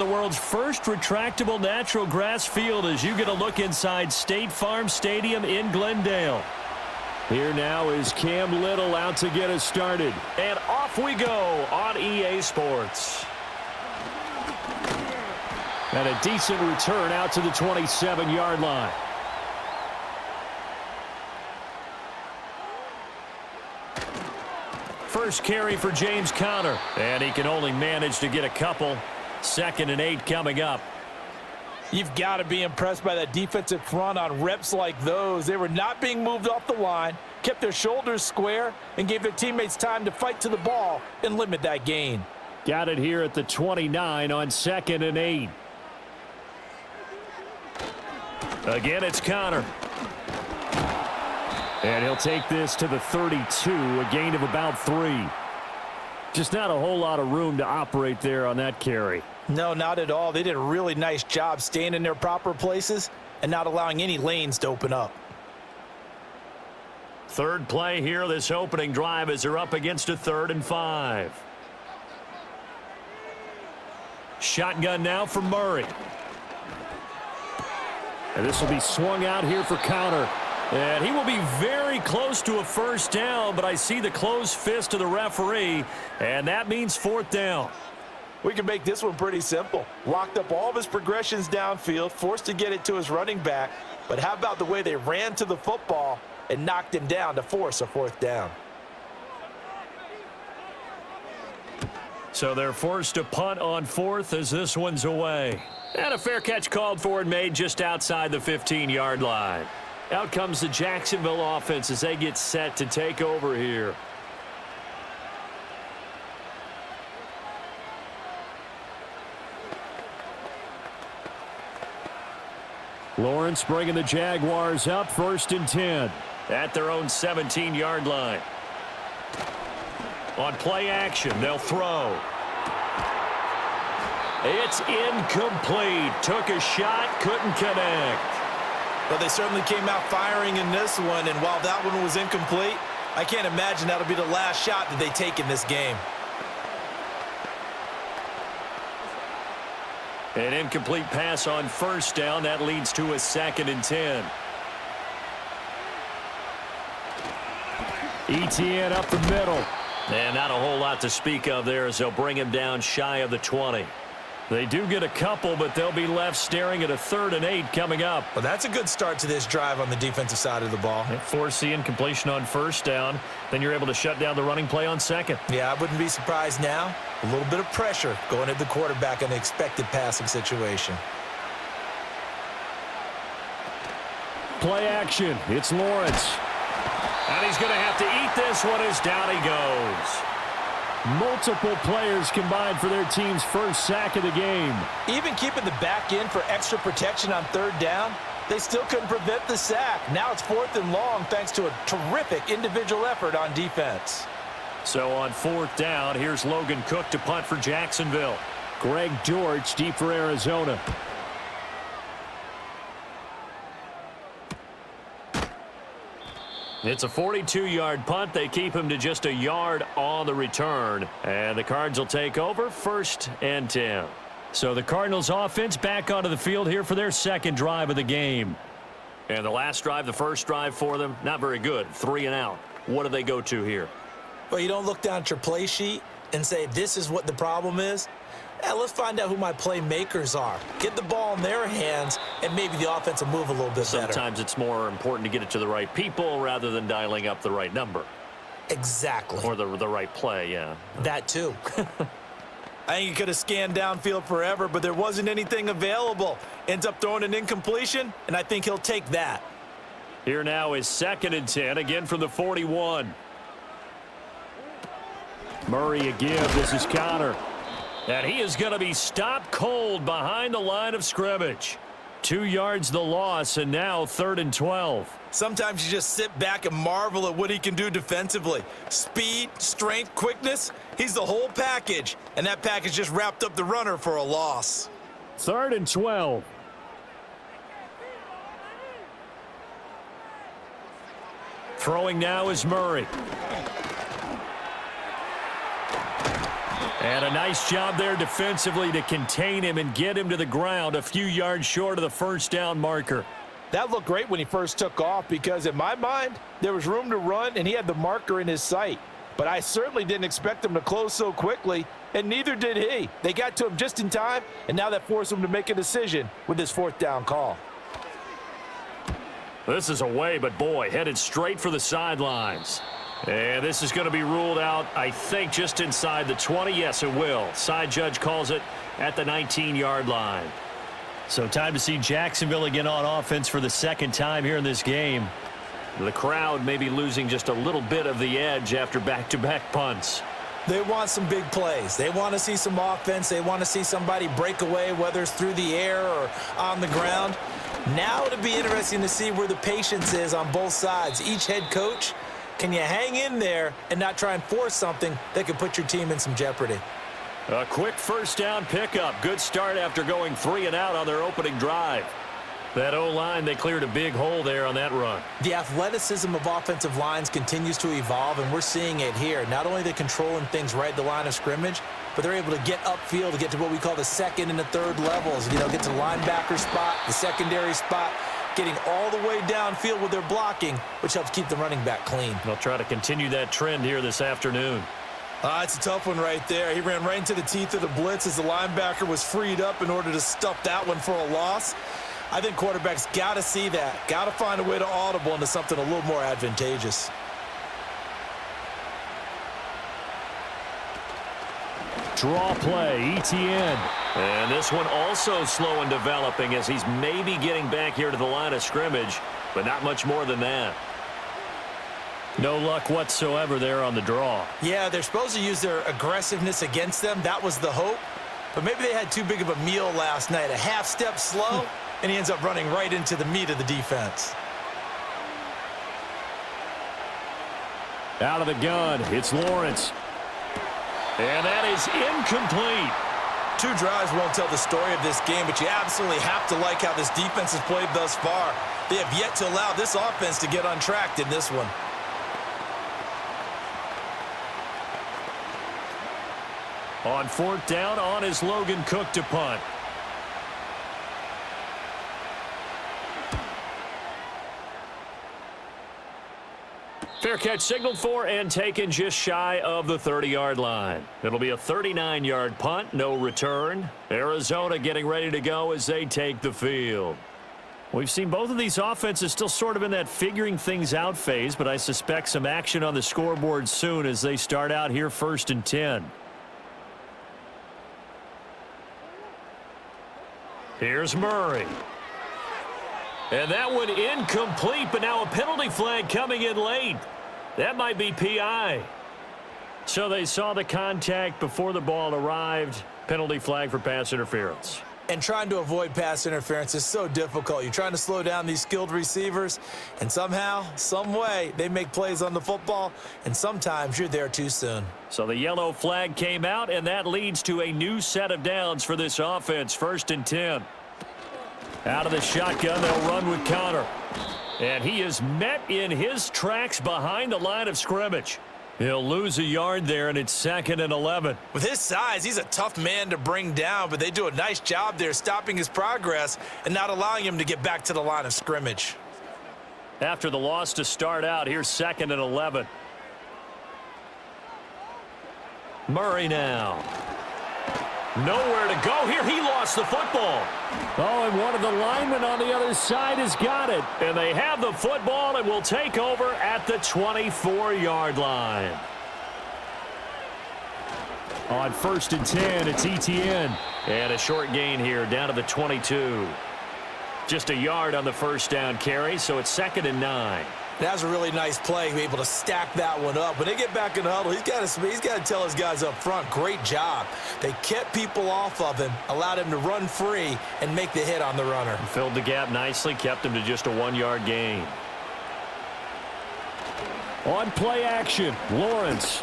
The world's first retractable natural grass field as you get a look inside State Farm Stadium in Glendale. Here now is Cam Little out to get us started. And off we go on EA Sports. And a decent return out to the 27-yard line. First carry for James Conner. And he can only manage to get a couple. 2nd and 8 coming up. You've got to be impressed by that defensive front on reps like those. They were not being moved off the line, kept their shoulders square, and gave their teammates time to fight to the ball and limit that gain. Got it here at the 29 on 2nd and 8. Again, it's Conner. And he'll take this to the 32, a gain of about 3. Just not a whole lot of room to operate there on that carry. No, not at all. They did a really nice job staying in their proper places and not allowing any lanes to open up. Third play here, this opening drive, as they're up against a 3rd and 5. Shotgun now for Murray. And this will be swung out here for Conner. And he will be very close to a first down, but I see the closed fist of the referee, and that means 4th down. We can make this one pretty simple. Locked up all of his progressions downfield, forced to get it to his running back. But how about the way they ran to the football and knocked him down to force a 4th down? So they're forced to punt on 4th as this one's away. And a fair catch called for and made just outside the 15-yard line. Out comes the Jacksonville offense as they get set to take over here. Lawrence bringing the Jaguars up, 1st and 10. At their own 17-yard line. On play action, they'll throw. It's incomplete. Took a shot, couldn't connect. Well, they certainly came out firing in this one, and while that one was incomplete, I can't imagine that'll be the last shot that they take in this game. An incomplete pass on 1st down. That leads to a 2nd and 10. ETN up the middle. And not a whole lot to speak of there as they'll bring him down shy of the 20. They do get a couple, but they'll be left staring at a 3rd and 8 coming up. Well, that's a good start to this drive on the defensive side of the ball. Force the incompletion on 1st down. Then you're able to shut down the running play on 2nd. Yeah, I wouldn't be surprised now. A little bit of pressure going at the quarterback in the expected passing situation. Play action. It's Lawrence. And he's going to have to eat this one as down he goes. Multiple players combined for their team's first sack of the game. Even keeping the back in for extra protection on 3rd down, they still couldn't prevent the sack. Now it's 4th and long thanks to a terrific individual effort on defense. So on 4th down, here's Logan Cook to punt for Jacksonville. Greg George deep for Arizona. It's a 42-yard punt. They keep him to just a yard on the return. And the Cards will take over 1st and 10. So the Cardinals offense back onto the field here for their 2nd drive of the game. And the last drive, the first drive for them, not very good. 3 and out. What do they go to here? Well, you don't look down at your play sheet and say, this is what the problem is. Let's find out who my playmakers are. Get the ball in their hands, and maybe the offense will move a little bit better. Sometimes it's more important to get it to the right people rather than dialing up the right number. Exactly. Or the right play, yeah. That too. I think he could have scanned downfield forever, but there wasn't anything available. Ends up throwing an incompletion, and I think he'll take that. Here now is 2nd and 10, again from the 41. Murray again. This is Conner. And he is going to be stopped cold behind the line of scrimmage. 2 yards the loss, and now 3rd and 12. Sometimes you just sit back and marvel at what he can do defensively. Speed, strength, quickness, he's the whole package. And that package just wrapped up the runner for a loss. 3rd and 12. Throwing now is Murray. And a nice job there defensively to contain him and get him to the ground a few yards short of the first down marker. That looked great when he first took off because, in my mind, there was room to run and he had the marker in his sight. But I certainly didn't expect him to close so quickly, and neither did he. They got to him just in time, and now that forced him to make a decision with his fourth down call. This is away, but boy, headed straight for the sidelines. And this is going to be ruled out, I think, just inside the 20. Yes, it will. Side judge calls it at the 19-yard line. So time to see Jacksonville again on offense for the second time here in this game. The crowd may be losing just a little bit of the edge after back-to-back punts. They want some big plays. They want to see some offense. They want to see somebody break away, whether it's through the air or on the ground. Now it'll be interesting to see where the patience is on both sides. Each head coach, can you hang in there and not try and force something that could put your team in some jeopardy? A quick first down pickup. Good start after going 3 and out on their opening drive. That O-line, they cleared a big hole there on that run. The athleticism of offensive lines continues to evolve, and we're seeing it here. Not only are they controlling things right at the line of scrimmage, but they're able to get upfield to get to what we call the second and the third levels. You know, get to the linebacker spot, the secondary spot, getting all the way downfield with their blocking, which helps keep the running back clean. They'll try to continue that trend here this afternoon. It's a tough one right there. He ran right into the teeth of the blitz as the linebacker was freed up in order to stuff that one for a loss. I think quarterbacks got to see that, got to find a way to audible into something a little more advantageous. Draw play, ETN. And this one also slow in developing as he's maybe getting back here to the line of scrimmage, but not much more than that. No luck whatsoever there on the draw. Yeah, they're supposed to use their aggressiveness against them. That was the hope. But maybe they had too big of a meal last night. A half step slow, and he ends up running right into the meat of the defense. Out of the gun, it's Lawrence. And that is incomplete. 2 drives won't tell the story of this game, but you absolutely have to like how this defense has played thus far. They have yet to allow this offense to get untracked in this one. On 4th down, on is Logan Cook to punt. Fair catch signaled for and taken just shy of the 30-yard line. It'll be a 39-yard punt, no return. Arizona getting ready to go as they take the field. We've seen both of these offenses still sort of in that figuring things out phase, but I suspect some action on the scoreboard soon as they start out here 1st and 10. Here's Murray. And that one incomplete, but now a penalty flag coming in late. That might be PI. So they saw the contact before the ball arrived. Penalty flag for pass interference. And trying to avoid pass interference is so difficult. You're trying to slow down these skilled receivers, and somehow, some way, they make plays on the football, and sometimes you're there too soon. So the yellow flag came out, and that leads to a new set of downs for this offense. 1st and 10. Out of the shotgun, they'll run with Connor. And he is met in his tracks behind the line of scrimmage. He'll lose a yard there, and it's 2nd and 11. With his size, he's a tough man to bring down, but they do a nice job there stopping his progress and not allowing him to get back to the line of scrimmage. After the loss to start out, here's 2nd and 11. Murray now. Nowhere to go here. He lost the football. Oh, and one of the linemen on the other side has got it. And they have the football and will take over at the 24-yard line. On 1st and 10, it's ETN. And a short gain here down to the 22. Just a yard on the first down carry, so it's 2nd and 9. That was a really nice play, able to stack that one up. When they get back in the huddle, he's got to tell his guys up front, great job. They kept people off of him, allowed him to run free and make the hit on the runner. Filled the gap nicely, kept him to just a 1-yard gain. On play action, Lawrence.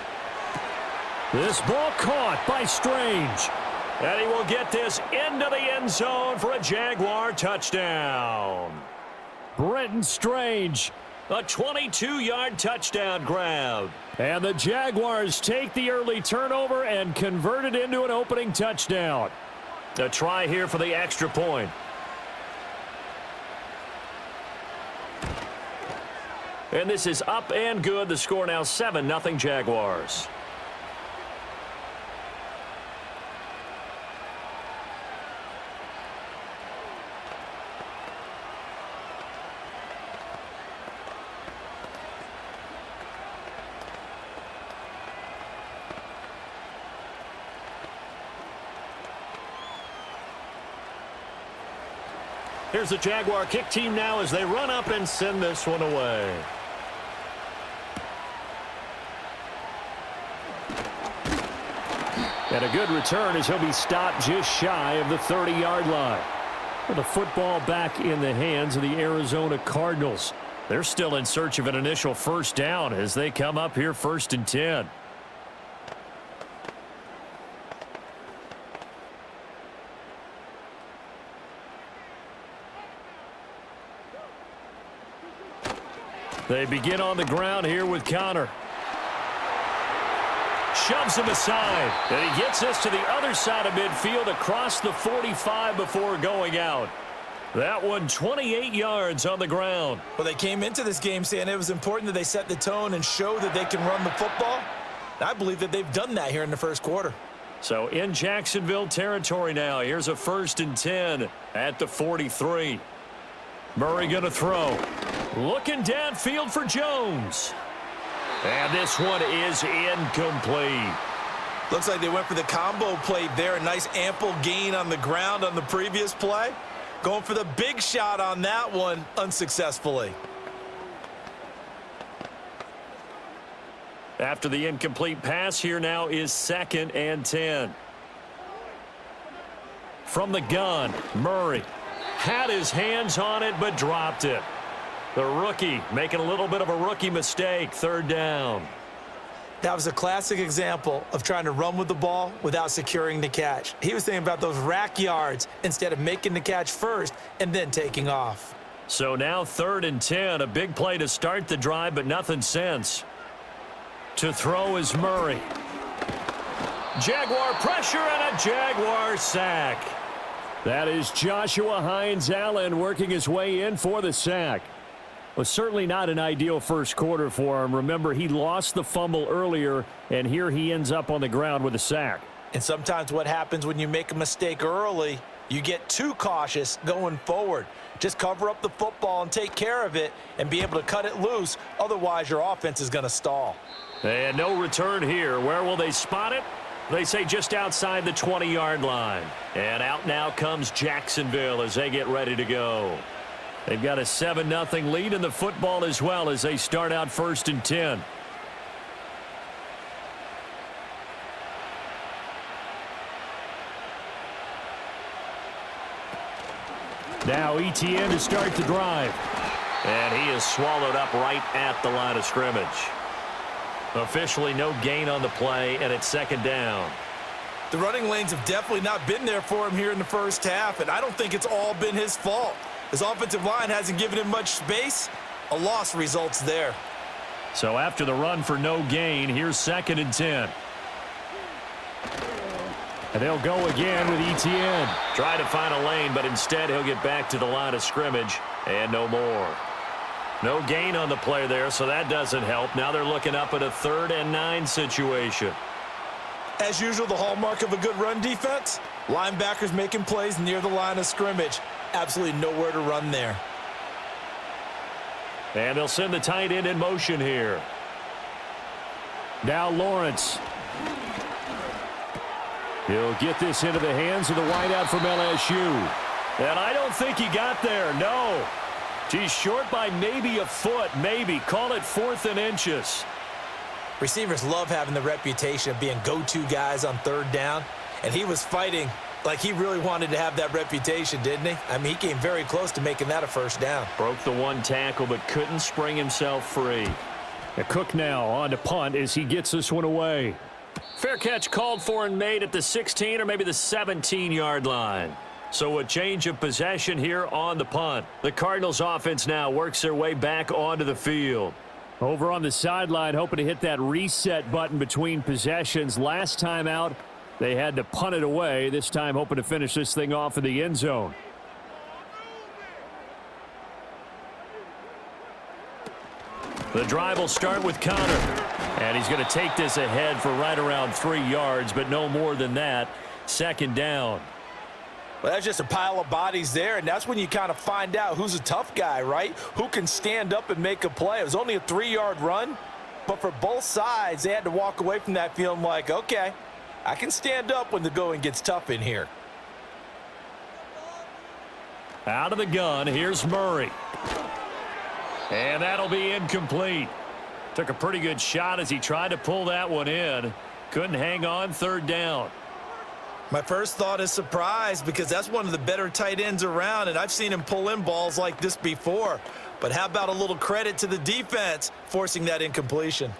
This ball caught by Strange. And he will get this into the end zone for a Jaguar touchdown. Brenton Strange A 22-yard touchdown grab. And the Jaguars take the early turnover and convert it into an opening touchdown. A try here for the extra point. And this is up and good. The score now 7-0 Jaguars. Here's the Jaguar kick team now as they run up and send this one away. And a good return as he'll be stopped just shy of the 30-yard line. With the football back in the hands of the Arizona Cardinals. They're still in search of an initial first down as they come up here 1st and 10. They begin on the ground here with Connor. Shoves him aside. And he gets us to the other side of midfield across the 45 before going out. That one 28 yards on the ground. Well, they came into this game saying it was important that they set the tone and show that they can run the football. I believe that they've done that here in the first quarter. So in Jacksonville territory now. Here's a 1st and 10 at the 43. Murray going to throw. Looking downfield for Jones. And this one is incomplete. Looks like they went for the combo play there. A nice ample gain on the ground on the previous play. Going for the big shot on that one unsuccessfully. After the incomplete pass, here now is 2nd and 10. From the gun, Murray had his hands on it but dropped it. The rookie making a little bit of a rookie mistake. 3rd down. That was a classic example of trying to run with the ball without securing the catch. He was thinking about those rack yards instead of making the catch first and then taking off. So now 3rd and 10. A big play to start the drive, but nothing since. To throw is Murray. Jaguar pressure and a Jaguar sack. That is Joshua Hines-Allen working his way in for the sack. Was certainly not an ideal first quarter for him. Remember, he lost the fumble earlier, and here he ends up on the ground with a sack. And sometimes what happens when you make a mistake early, you get too cautious going forward. Just cover up the football and take care of it and be able to cut it loose. Otherwise, your offense is going to stall. And no return here. Where will they spot it? They say just outside the 20-yard line. And out now comes Jacksonville as they get ready to go. They've got a 7-0 lead in the football as well as they start out 1st and 10. Now ETN to start the drive. And he is swallowed up right at the line of scrimmage. Officially no gain on the play, and it's 2nd down. The running lanes have definitely not been there for him here in the first half, and I don't think it's all been his fault. His offensive line hasn't given him much space. A loss results there. So after the run for no gain, here's 2nd and 10. And they'll go again with ETN. Try to find a lane, but instead he'll get back to the line of scrimmage and no more. No gain on the play there, so that doesn't help. Now they're looking up at a 3rd and 9 situation. As usual, the hallmark of a good run defense, linebackers making plays near the line of scrimmage. Absolutely nowhere to run there. And they'll send the tight end in motion here. Now Lawrence. He'll get this into the hands of the wideout from LSU. And I don't think he got there, no. He's short by maybe a foot, maybe. Call it 4th and inches. Receivers love having the reputation of being go-to guys on 3rd down, and he was fighting like he really wanted to have that reputation, didn't he? I mean, he came very close to making that a 1st down. Broke the one tackle, but couldn't spring himself free. Cook now on to punt as he gets this one away. Fair catch called for and made at the 16 or maybe the 17-yard line. So a change of possession here on the punt. The Cardinals offense now works their way back onto the field. Over on the sideline, hoping to hit that reset button between possessions. Last time out, they had to punt it away. This time hoping to finish this thing off in the end zone. The drive will start with Connor. And he's going to take this ahead for right around 3 yards, but no more than that. Second down. Well, that's just a pile of bodies there, and that's when you kind of find out who's a tough guy, right? Who can stand up and make a play. It was only a 3-yard run, but for both sides, they had to walk away from that feeling like, okay, I can stand up when the going gets tough in here. Out of the gun, here's Murray. And that'll be incomplete. Took a pretty good shot as he tried to pull that one in. Couldn't hang on. Third down. My first thought is surprise, because that's one of the better tight ends around, and I've seen him pull in balls like this before. But how about a little credit to the defense forcing that incompletion?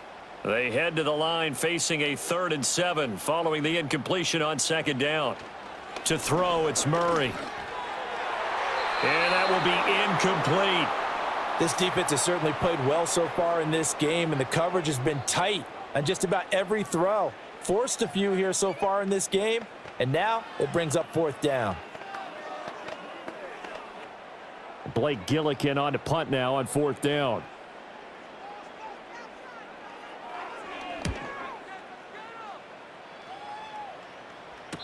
They head to the line facing a 3rd and 7 following the incompletion on second down. To throw, it's Murray. And that will be incomplete. This defense has certainly played well so far in this game, and the coverage has been tight on just about every throw. Forced a few here so far in this game, and now it brings up 4th down. Blake Gillikin on to punt now on 4th down.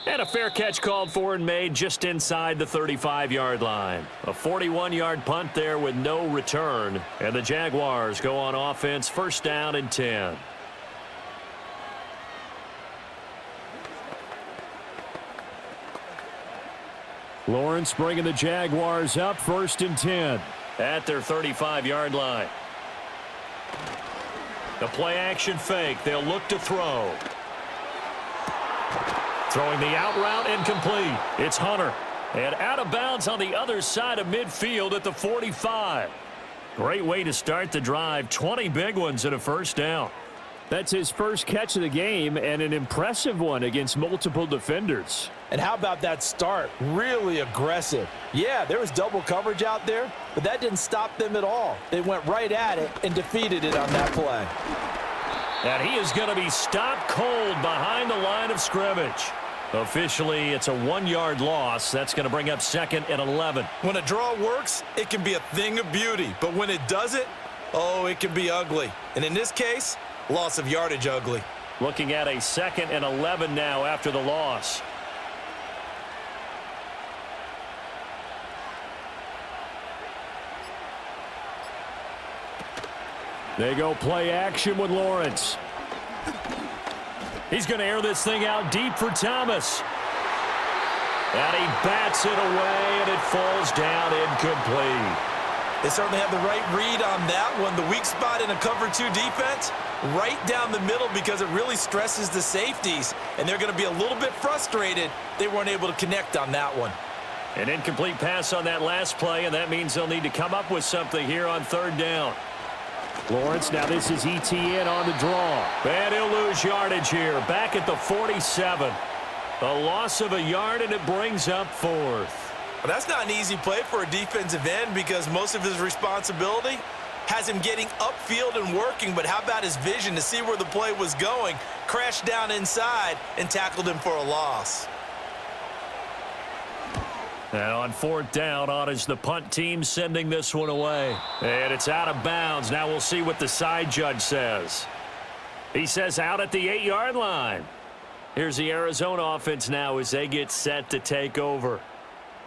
And a fair catch called for and made just inside the 35-yard line. A 41-yard punt there with no return. And the Jaguars go on offense, 1st down and 10. Lawrence bringing the Jaguars up, 1st and 10. At their 35-yard line. The play action fake. They'll look to throw. Throwing the out route, incomplete. It's Hunter. And out of bounds on the other side of midfield at the 45. Great way to start the drive. 20 big ones and a 1st down. That's his first catch of the game, and an impressive one against multiple defenders. And how about that start? Really aggressive. Yeah, there was double coverage out there, but that didn't stop them at all. They went right at it and defeated it on that play. And he is going to be stopped cold behind the line of scrimmage. Officially, it's a 1-yard loss. That's going to bring up 2nd and 11. When a draw works, it can be a thing of beauty. But when it doesn't, oh, it can be ugly. And in this case, loss of yardage ugly. Looking at a 2nd and 11 now after the loss. They go play action with Lawrence. He's going to air this thing out deep for Thomas. And he bats it away, and it falls down incomplete. They certainly have the right read on that one. The weak spot in a cover 2 defense, right down the middle, because it really stresses the safeties. And they're going to be a little bit frustrated they weren't able to connect on that one. An incomplete pass on that last play, and that means they'll need to come up with something here on 3rd down. Lawrence, now this is ETN on the draw. And he'll lose yardage here, back at the 47. A loss of a yard, and it brings up 4th. Well, that's not an easy play for a defensive end, because most of his responsibility has him getting upfield and working. But how about his vision to see where the play was going, crashed down inside, and tackled him for a loss. And on 4th down, on is the punt team sending this one away. And it's out of bounds. Now we'll see what the side judge says. He says out at the 8-yard line. Here's the Arizona offense now as they get set to take over.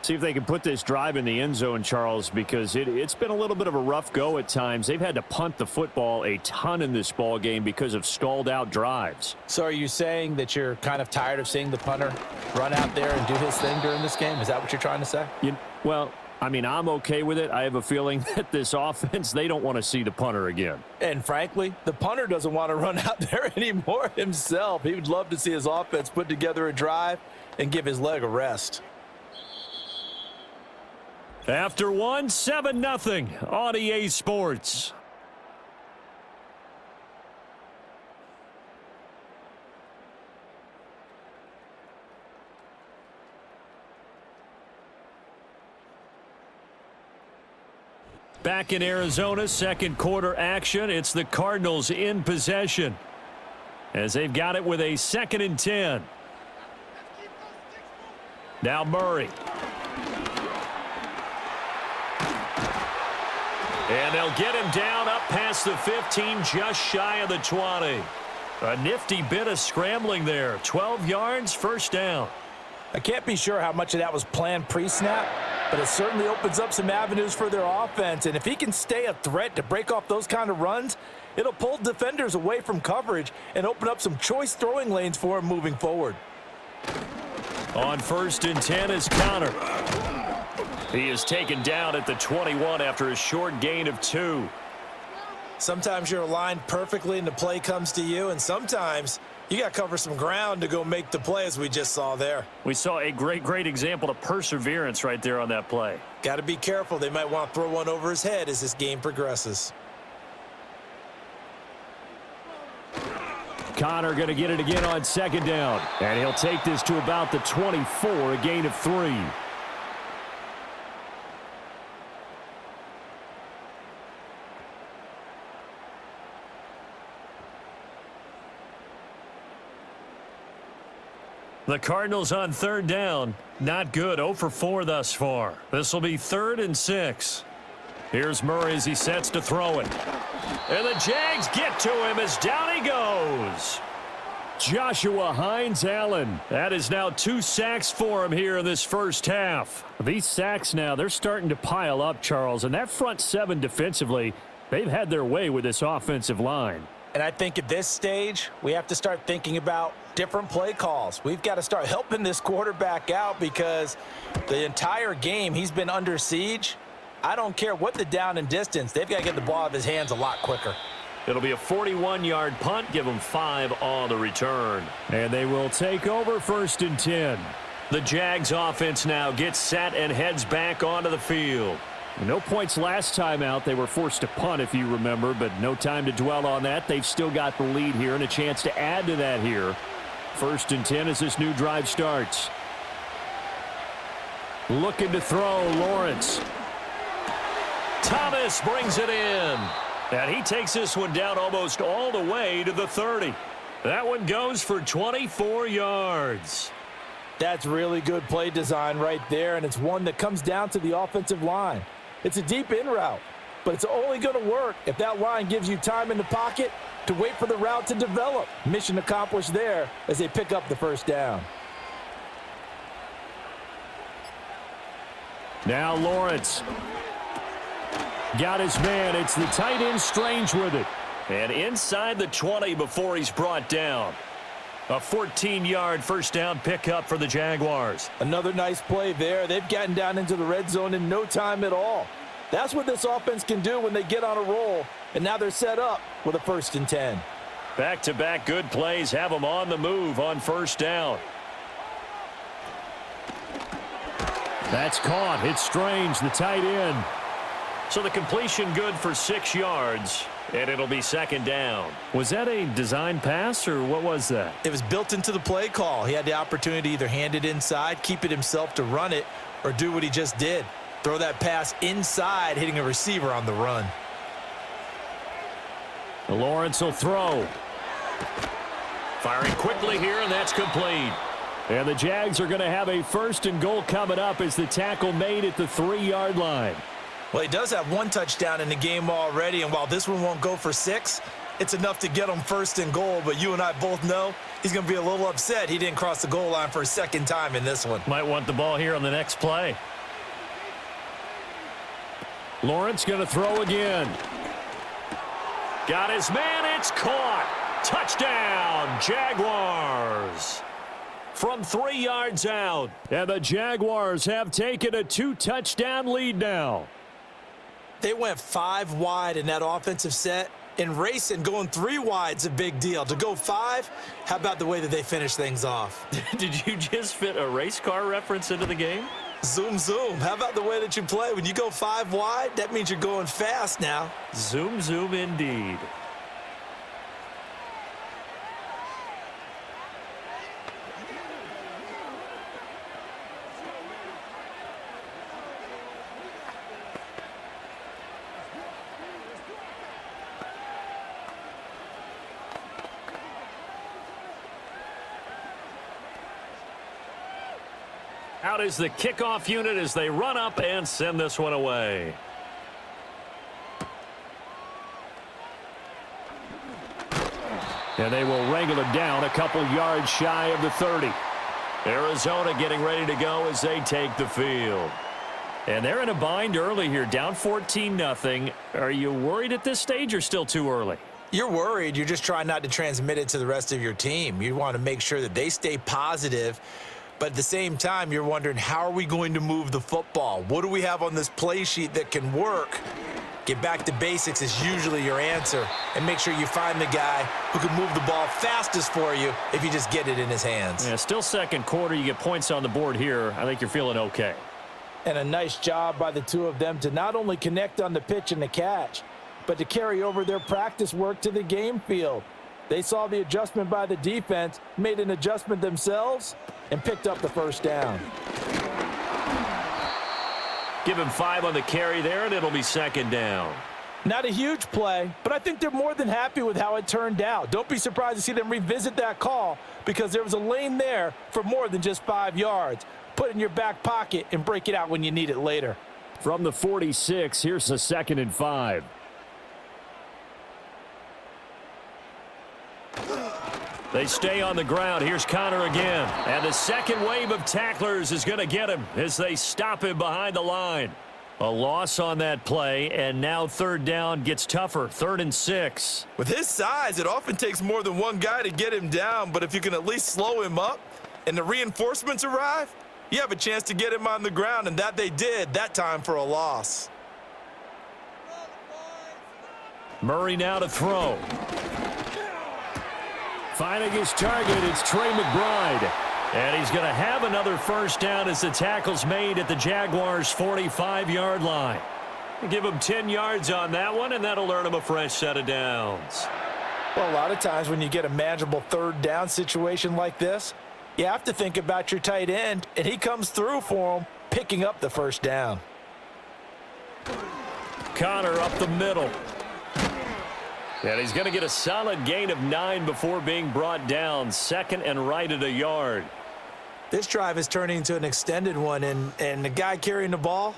See if they can put this drive in the end zone, Charles, because it's been a little bit of a rough go at times. They've had to punt the football a ton in this ball game because of stalled out drives. So are you saying that you're kind of tired of seeing the punter run out there and do his thing during this game? Is that what you're trying to say? Well, I mean, I'm okay with it. I have a feeling that this offense, they don't want to see the punter again. And frankly, the punter doesn't want to run out there anymore himself. He would love to see his offense put together a drive and give his leg a rest. After 7-0 on EA Sports. Back in Arizona, second quarter action. It's the Cardinals in possession as they've got it with a 2nd and 10. Now Murray. And they'll get him down up past the 15, just shy of the 20. A nifty bit of scrambling there. 12 yards, first down. I can't be sure how much of that was planned pre-snap, but it certainly opens up some avenues for their offense. And if he can stay a threat to break off those kind of runs, it'll pull defenders away from coverage and open up some choice throwing lanes for him moving forward. On 1st and 10 is Connor. He is taken down at the 21 after a short gain of 2. Sometimes you're aligned perfectly and the play comes to you, and sometimes you got to cover some ground to go make the play, as we just saw there. We saw a great example of perseverance right there on that play. Got to be careful. They might want to throw one over his head as this game progresses. Connor going to get it again on 2nd down. And he'll take this to about the 24, a gain of 3. The Cardinals on 3rd down. Not good. 0 for 4 thus far. This will be 3rd and 6. Here's Murray as he sets to throw it. And the Jags get to him as down he goes. Joshua Hines-Allen. That is now 2 sacks for him here in this first half. These sacks now, they're starting to pile up, Charles. And that front 7 defensively, they've had their way with this offensive line. And I think at this stage, we have to start thinking about different play calls. We've got to start helping this quarterback out because the entire game he's been under siege. I don't care what the down and distance. They've got to get the ball out of his hands a lot quicker. It'll be a 41-yard punt. Give them 5 on the return. And they will take over 1st and 10. The Jags offense now gets set and heads back onto the field. No points last time out. They were forced to punt, if you remember, but no time to dwell on that. They've still got the lead here and a chance to add to that here. 1st and 10 as this new drive starts. Looking to throw, Lawrence. Thomas brings it in. And he takes this one down almost all the way to the 30. That one goes for 24 yards. That's really good play design right there, and it's one that comes down to the offensive line. It's a deep in route, but it's only going to work if that line gives you time in the pocket to wait for the route to develop. Mission accomplished there as they pick up the 1st down. Now Lawrence. Got his man. It's the tight end Strange with it. And inside the 20 before he's brought down. A 14-yard first down pickup for the Jaguars. Another nice play there. They've gotten down into the red zone in no time at all. That's what this offense can do when they get on a roll. And now they're set up with a 1st and 10. Back-to-back good plays have them on the move on 1st down. That's caught. It's Strange, the tight end. So the completion good for 6 yards, and it'll be 2nd down. Was that a design pass, or what was that? It was built into the play call. He had the opportunity to either hand it inside, keep it himself to run it, or do what he just did. Throw that pass inside, hitting a receiver on the run. Lawrence will throw. Firing quickly here, and that's complete. And the Jags are going to have a 1st and goal coming up as the tackle made at the 3-yard line. Well, he does have 1 touchdown in the game already, and while this one won't go for 6, it's enough to get him 1st and goal. But you and I both know he's going to be a little upset he didn't cross the goal line for a 2nd time in this one. Might want the ball here on the next play. Lawrence going to throw again. Got his man. It's caught. Touchdown, Jaguars. From 3 yards out. And the Jaguars have taken a 2-touchdown lead now. They went 5 wide in that offensive set. And racing, going 3 wide's a big deal. To go 5, how about the way that they finish things off? Did you just fit a race car reference into the game? Zoom, zoom. How about the way that you play? When you go 5 wide, that means you're going fast now. Zoom, zoom indeed. Out is the kickoff unit as they run up and send this one away. And they will wrangle it down a couple yards shy of the 30. Arizona getting ready to go as they take the field. And they're in a bind early here, down 14-0. Are you worried at this stage or still too early? You're worried. You're just trying not to transmit it to the rest of your team. You want to make sure that they stay positive. But at the same time, you're wondering, how are we going to move the football? What do we have on this play sheet that can work? Get back to basics is usually your answer. And make sure you find the guy who can move the ball fastest for you if you just get it in his hands. Yeah, still second quarter. You get points on the board here. I think you're feeling okay. And a nice job by the two of them to not only connect on the pitch and the catch, but to carry over their practice work to the game field. They saw the adjustment by the defense, made an adjustment themselves, and picked up the first down. Give him 5 on the carry there, and it'll be second down. Not a huge play, but I think they're more than happy with how it turned out. Don't be surprised to see them revisit that call because there was a lane there for more than just 5 yards. Put it in your back pocket and break it out when you need it later. From the 46, here's the 2nd and 5. They stay on the ground. Here's Connor again. And the second wave of tacklers is going to get him as they stop him behind the line. A loss on that play, and now third down gets tougher. 3rd and 6. With his size, it often takes more than one guy to get him down, but if you can at least slow him up and the reinforcements arrive, you have a chance to get him on the ground, and that they did that time for a loss. Murray now to throw. Finding his target, it's Trey McBride. And he's going to have another first down as the tackle's made at the Jaguars' 45-yard line. Give him 10 yards on that one, and that'll earn him a fresh set of downs. Well, a lot of times when you get a manageable third down situation like this, you have to think about your tight end, and he comes through for him, picking up the first down. Connor up the middle. And he's going to get a solid gain of 9 before being brought down. 2nd and right at a yard. This drive is turning into an extended one, and the guy carrying the ball,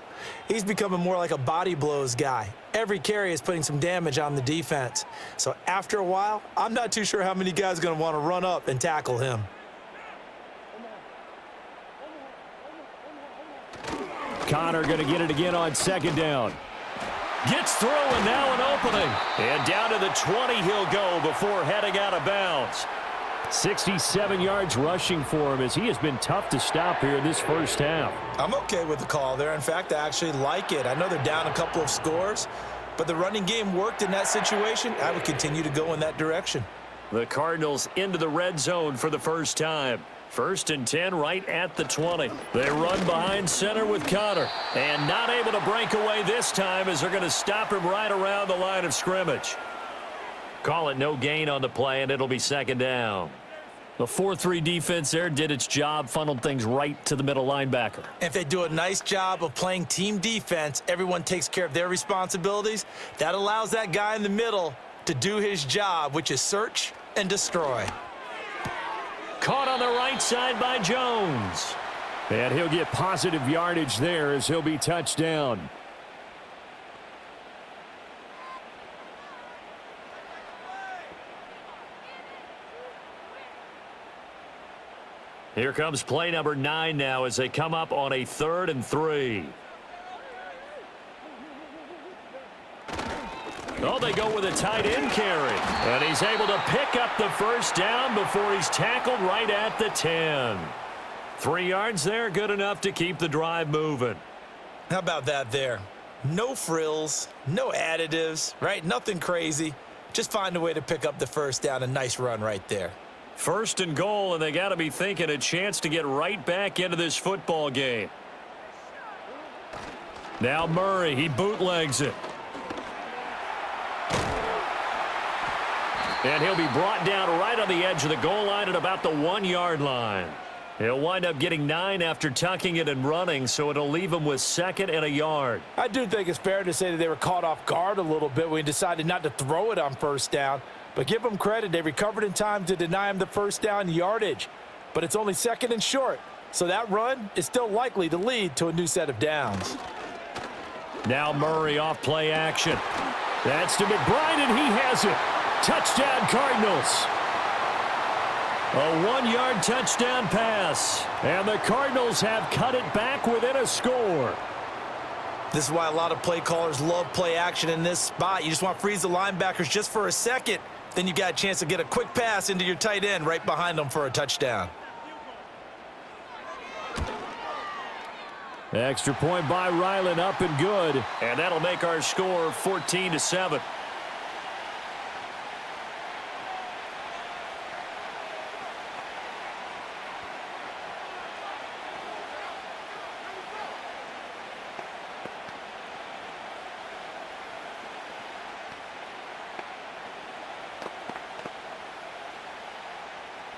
he's becoming more like a body blows guy. Every carry is putting some damage on the defense. So after a while, I'm not too sure how many guys are going to want to run up and tackle him. Connor going to get it again on 2nd down. Gets through, and now an opening. And down to the 20 he'll go before heading out of bounds. 67 yards rushing for him as he has been tough to stop here in this first half. I'm okay with the call there. In fact, I actually like it. I know they're down a couple of scores, but the running game worked in that situation. I would continue to go in that direction. The Cardinals into the red zone for the first time. 1st and 10 right at the 20. They run behind center with Connor. And not able to break away this time as they're going to stop him right around the line of scrimmage. Call it no gain on the play, and it'll be 2nd down. The 4-3 defense there did its job, funneled things right to the middle linebacker. If they do a nice job of playing team defense, everyone takes care of their responsibilities. That allows that guy in the middle to do his job, which is search and destroy. Caught on the right side by Jones. And he'll get positive yardage there as he'll be touched down. Here comes play number 9 now as they come up on a 3rd and 3. Oh, they go with a tight end carry. And he's able to pick up the first down before he's tackled right at the 10. 3 yards there, good enough to keep the drive moving. How about that there? No frills, no additives, right? Nothing crazy. Just find a way to pick up the first down. A nice run right there. 1st and goal, and they got to be thinking a chance to get right back into this football game. Now Murray, he bootlegs it. And he'll be brought down right on the edge of the goal line at about the 1-yard line. He'll wind up getting 9 after tucking it and running, so it'll leave him with 2nd and a yard. I do think it's fair to say that they were caught off guard a little bit when he decided not to throw it on first down. But give them credit. They recovered in time to deny him the first down yardage. But it's only 2nd and short. So that run is still likely to lead to a new set of downs. Now Murray off play action. That's to McBride, and he has it. Touchdown, Cardinals. A 1-yard touchdown pass. And the Cardinals have cut it back within a score. This is why a lot of play callers love play action in this spot. You just want to freeze the linebackers just for a second. Then you got a chance to get a quick pass into your tight end right behind them for a touchdown. Extra point by Ryland, up and good. And that'll make our score 14-7.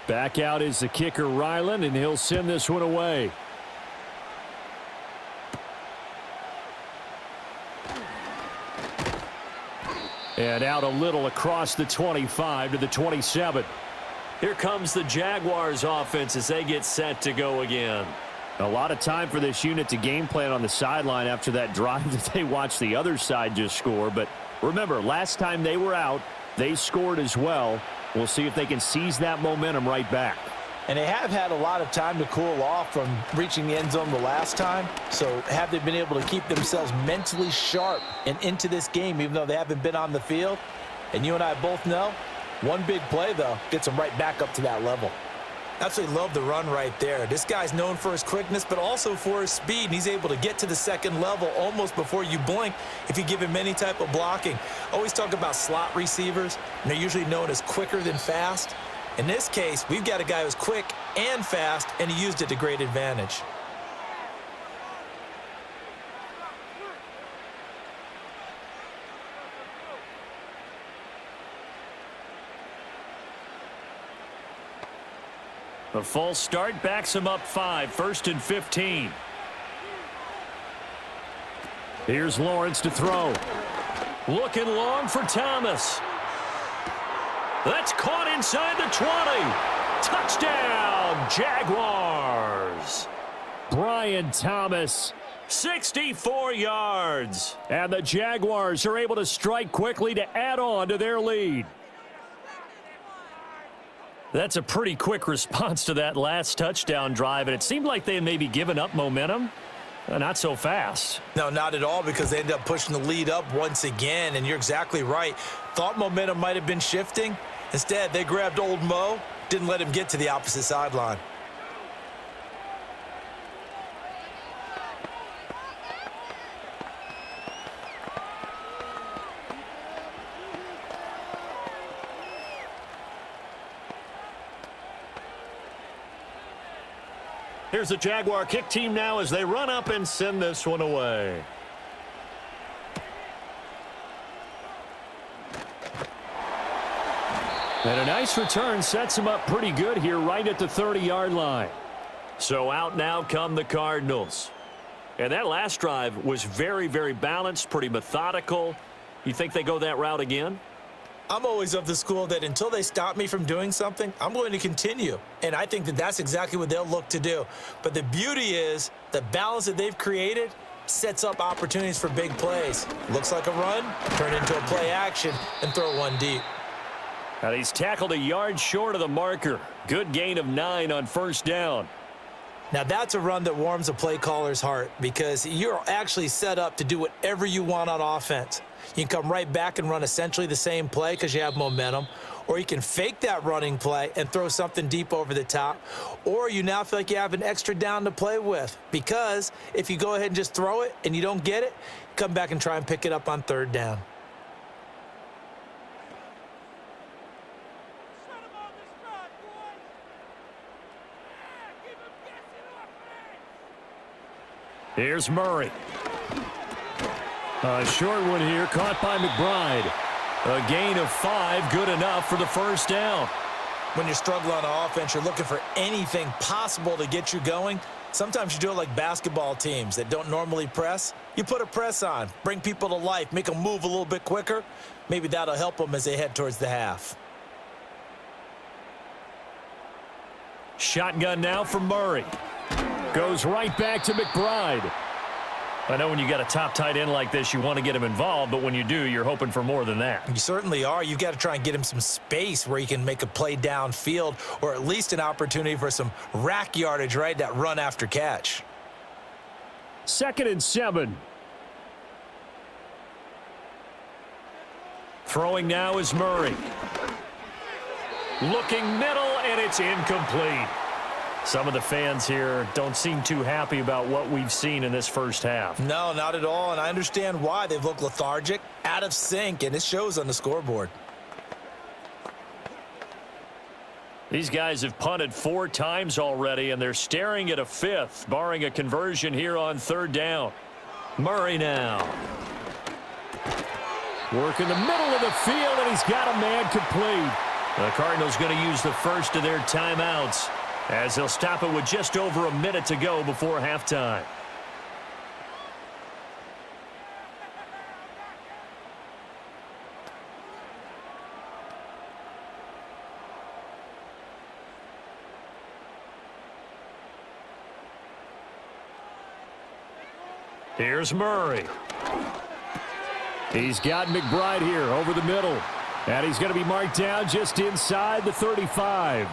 Back out is the kicker, Ryland, and he'll send this one away. And out a little across the 25 to the 27. Here comes the Jaguars offense as they get set to go again. A lot of time for this unit to game plan on the sideline after that drive that they watched the other side just score. But remember, last time they were out, they scored as well. We'll see if they can seize that momentum right back. And they have had a lot of time to cool off from reaching the end zone the last time. So have they been able to keep themselves mentally sharp and into this game even though they haven't been on the field? And you and I both know, one big play, though, gets them right back up to that level. Absolutely love the run right there. This guy's known for his quickness, but also for his speed. And he's able to get to the second level almost before you blink if you give him any type of blocking. Always talk about slot receivers, and they're usually known as quicker than fast. In this case, we've got a guy who's quick and fast, and he used it to great advantage. The false start backs him up 5, 1st and 15. Here's Lawrence to throw. Looking long for Thomas. That's caught inside the 20. Touchdown, Jaguars. Brian Thomas. 64 yards. And the Jaguars are able to strike quickly to add on to their lead. That's a pretty quick response to that last touchdown drive, and it seemed like they had maybe given up momentum. Not so fast. No, not at all, because they ended up pushing the lead up once again, and you're exactly right. Thought momentum might have been shifting. Instead, they grabbed old Mo, didn't let him get to the opposite sideline. Here's the Jaguar kick team now as they run up and send this one away. And a nice return sets him up pretty good here right at the 30-yard line. So out now come the Cardinals. And that last drive was very, very balanced, pretty methodical. You think they go that route again? I'm always of the school that until they stop me from doing something, I'm going to continue. And I think that that's exactly what they'll look to do. But the beauty is the balance that they've created sets up opportunities for big plays. Looks like a run, turn into a play action, and throw one deep. And he's tackled a yard short of the marker. Good gain of 9 on 1st down. Now that's a run that warms a play caller's heart because you're actually set up to do whatever you want on offense. You can come right back and run essentially the same play because you have momentum, or you can fake that running play and throw something deep over the top, or you now feel like you have an extra down to play with because if you go ahead and just throw it and you don't get it, come back and try and pick it up on 3rd down. Here's Murray. A short one here, caught by McBride. A gain of 5, good enough for the 1st down. When you're struggling on offense, you're looking for anything possible to get you going. Sometimes you do it like basketball teams that don't normally press. You put a press on, bring people to life, make them move a little bit quicker. Maybe that'll help them as they head towards the half. Shotgun now for Murray. Goes right back to McBride. I know when you got a top tight end like this, you want to get him involved, but when you do, you're hoping for more than that. You certainly are. You've got to try and get him some space where he can make a play downfield, or at least an opportunity for some rack yardage, right? That run after catch. 2nd and 7. Throwing now is Murray. Looking middle, and it's incomplete. Some of the fans here don't seem too happy about what we've seen in this first half. No, not at all, and I understand why. They've looked lethargic, out of sync, and it shows on the scoreboard. These guys have punted 4 times already, and they're staring at a 5th, barring a conversion here on 3rd down. Murray now. Work in the middle of the field, and he's got a man complete. The Cardinals going to use the first of their timeouts, as they'll stop it with just over a minute to go before halftime. Here's Murray. He's got McBride here over the middle. And he's going to be marked down just inside the 35.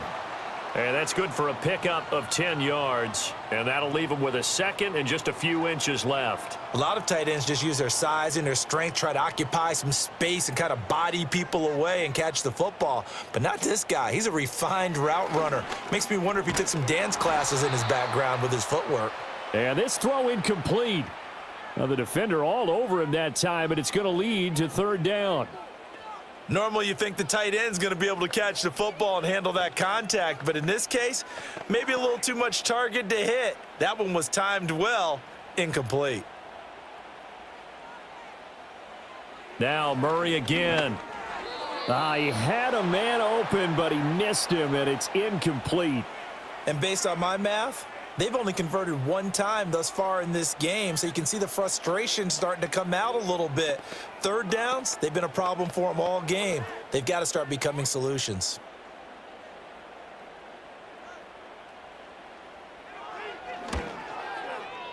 And that's good for a pickup of 10 yards. And that'll leave him with a 2nd and just a few inches left. A lot of tight ends just use their size and their strength, try to occupy some space and kind of body people away and catch the football. But not this guy. He's a refined route runner. Makes me wonder if he took some dance classes in his background with his footwork. And this throw incomplete. Now the defender all over him that time, but it's going to lead to 3rd down. Normally you think the tight end's going to be able to catch the football and handle that contact, but in this case, maybe a little too much target to hit. That one was timed well, incomplete. Now Murray again. He had a man open, but he missed him, and it's incomplete. And based on my math, they've only converted 1 time thus far in this game, so you can see the frustration starting to come out a little bit. 3rd downs, they've been a problem for them all game. They've got to start becoming solutions.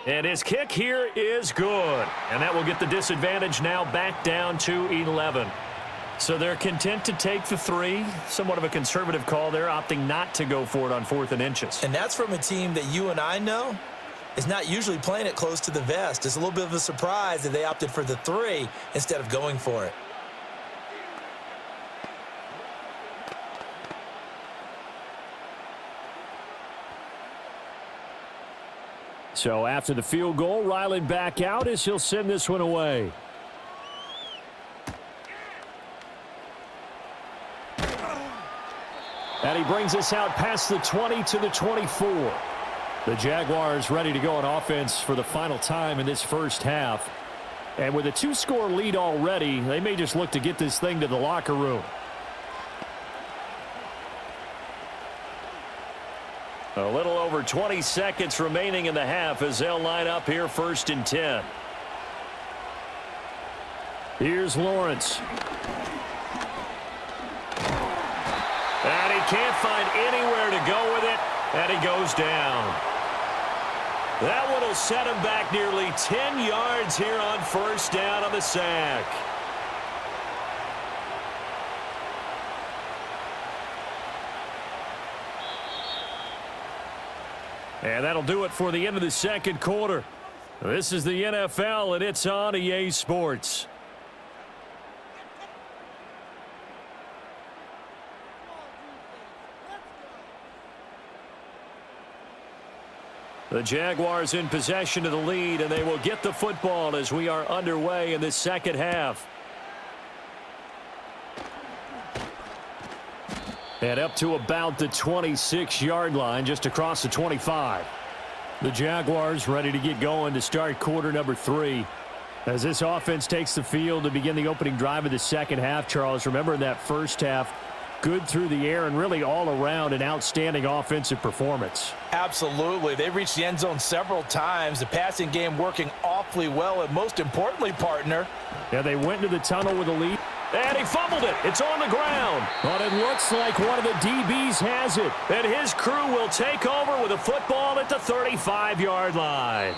And his kick here is good. And that will get the disadvantage now back down to 11. So they're content to take the 3. Somewhat of a conservative call there, opting not to go for it on 4th and inches. And that's from a team that you and I know is not usually playing it close to the vest. It's a little bit of a surprise that they opted for the 3 instead of going for it. So after the field goal, Ryland back out as he'll send this one away. And he brings us out past the 20 to the 24. The Jaguars ready to go on offense for the final time in this first half. And with a 2-score lead already, they may just look to get this thing to the locker room. A little over 20 seconds remaining in the half as they'll line up here 1st and 10. Here's Lawrence. And he can't find anywhere to go with it, and he goes down. That one will set him back nearly 10 yards here on 1st down on the sack. And that'll do it for the end of the 2nd quarter. This is the NFL, and it's on EA Sports. The Jaguars in possession of the lead, and they will get the football as we are underway in the 2nd half. And up to about the 26-yard line, just across the 25. The Jaguars ready to get going to start quarter number 3. As this offense takes the field to begin the opening drive of the 2nd half, Charles, remember in that first half, good through the air and really all around an outstanding offensive performance. Absolutely. They reached the end zone several times. The passing game working awfully well, and most importantly, partner. Yeah, they went into the tunnel with a lead, And he fumbled it. It's on the ground. But it looks like one of the DBs has it. And his crew will take over with a football at the 35-yard line.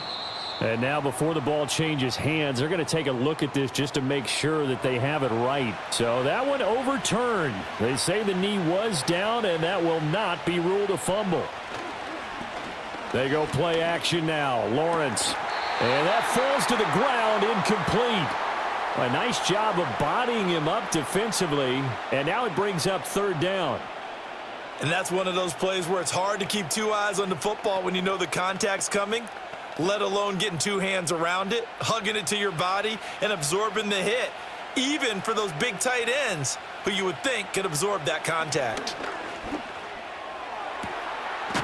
And now before the ball changes hands, they're going to take a look at this just to make sure that they have it right. So that one overturned. They say the knee was down, and that will not be ruled a fumble. They go play action now. Lawrence. And that falls to the ground, incomplete. A nice job of bodying him up defensively, and now it brings up third down. And that's one of those plays where it's hard to keep two eyes on the football when you know the contact's coming, let alone getting two hands around it, hugging it to your body, and absorbing the hit, even for those big tight ends who you would think could absorb that contact.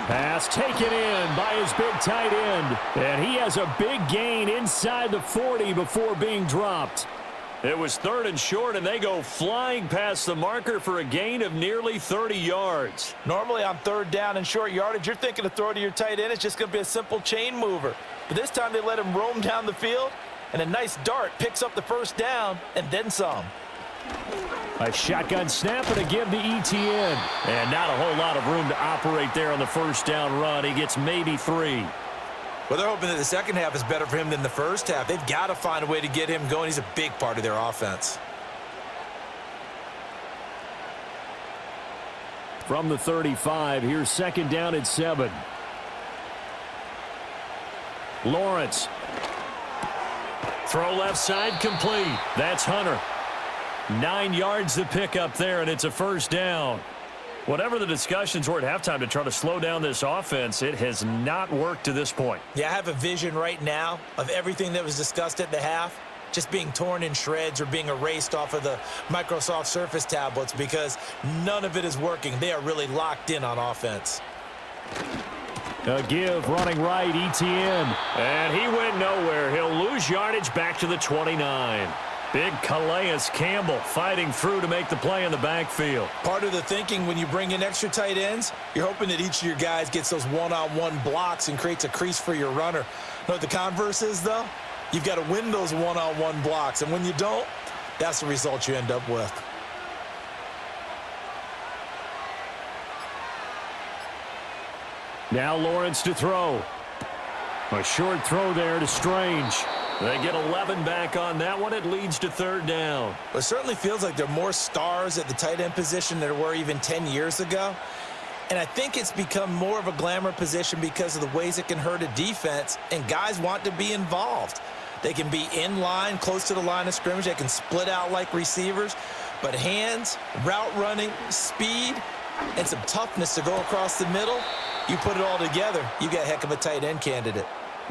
Pass taken in by his big tight end, and he has a big gain inside the 40 before being dropped. It was third and short, and they go flying past the marker for a gain of nearly 30 yards. Normally on third down and short yardage, you're thinking to throw to your tight end. It's just going to be a simple chain mover. But this time they let him roam down the field, and a nice dart picks up the first down and then some. A shotgun snap and a give to ETN. And not a whole lot of room to operate there on the first down run. He gets maybe 3. Well, they're hoping that the second half is better for him than the first half. They've got to find a way to get him going. He's a big part of their offense. From the 35, here's second down at 7. Lawrence. Throw left side complete. That's Hunter. 9 yards to pick up there, and it's a first down. Whatever the discussions were at halftime to try to slow down this offense, it has not worked to this point. Yeah, I have a vision right now of everything that was discussed at the half just being torn in shreds or being erased off of the Microsoft Surface tablets because none of it is working. They are really locked in on offense. A give running right, ETN. And he went nowhere. He'll lose yardage back to the 29. Big Calais Campbell fighting through to make the play in the backfield. Part of the thinking when you bring in extra tight ends, you're hoping that each of your guys gets those one-on-one blocks and creates a crease for your runner. You know what the converse is, though? You've got to win those one-on-one blocks, and when you don't, that's the result you end up with. Now Lawrence to throw. A short throw there to Strange. They get 11 back on that one. It leads to third down. It certainly feels like there are more stars at the tight end position than there were even 10 years ago. And I think it's become more of a glamour position because of the ways it can hurt a defense, and guys want to be involved. They can be in line, close to the line of scrimmage. They can split out like receivers. But hands, route running, speed, and some toughness to go across the middle, you put it all together, you got a heck of a tight end candidate.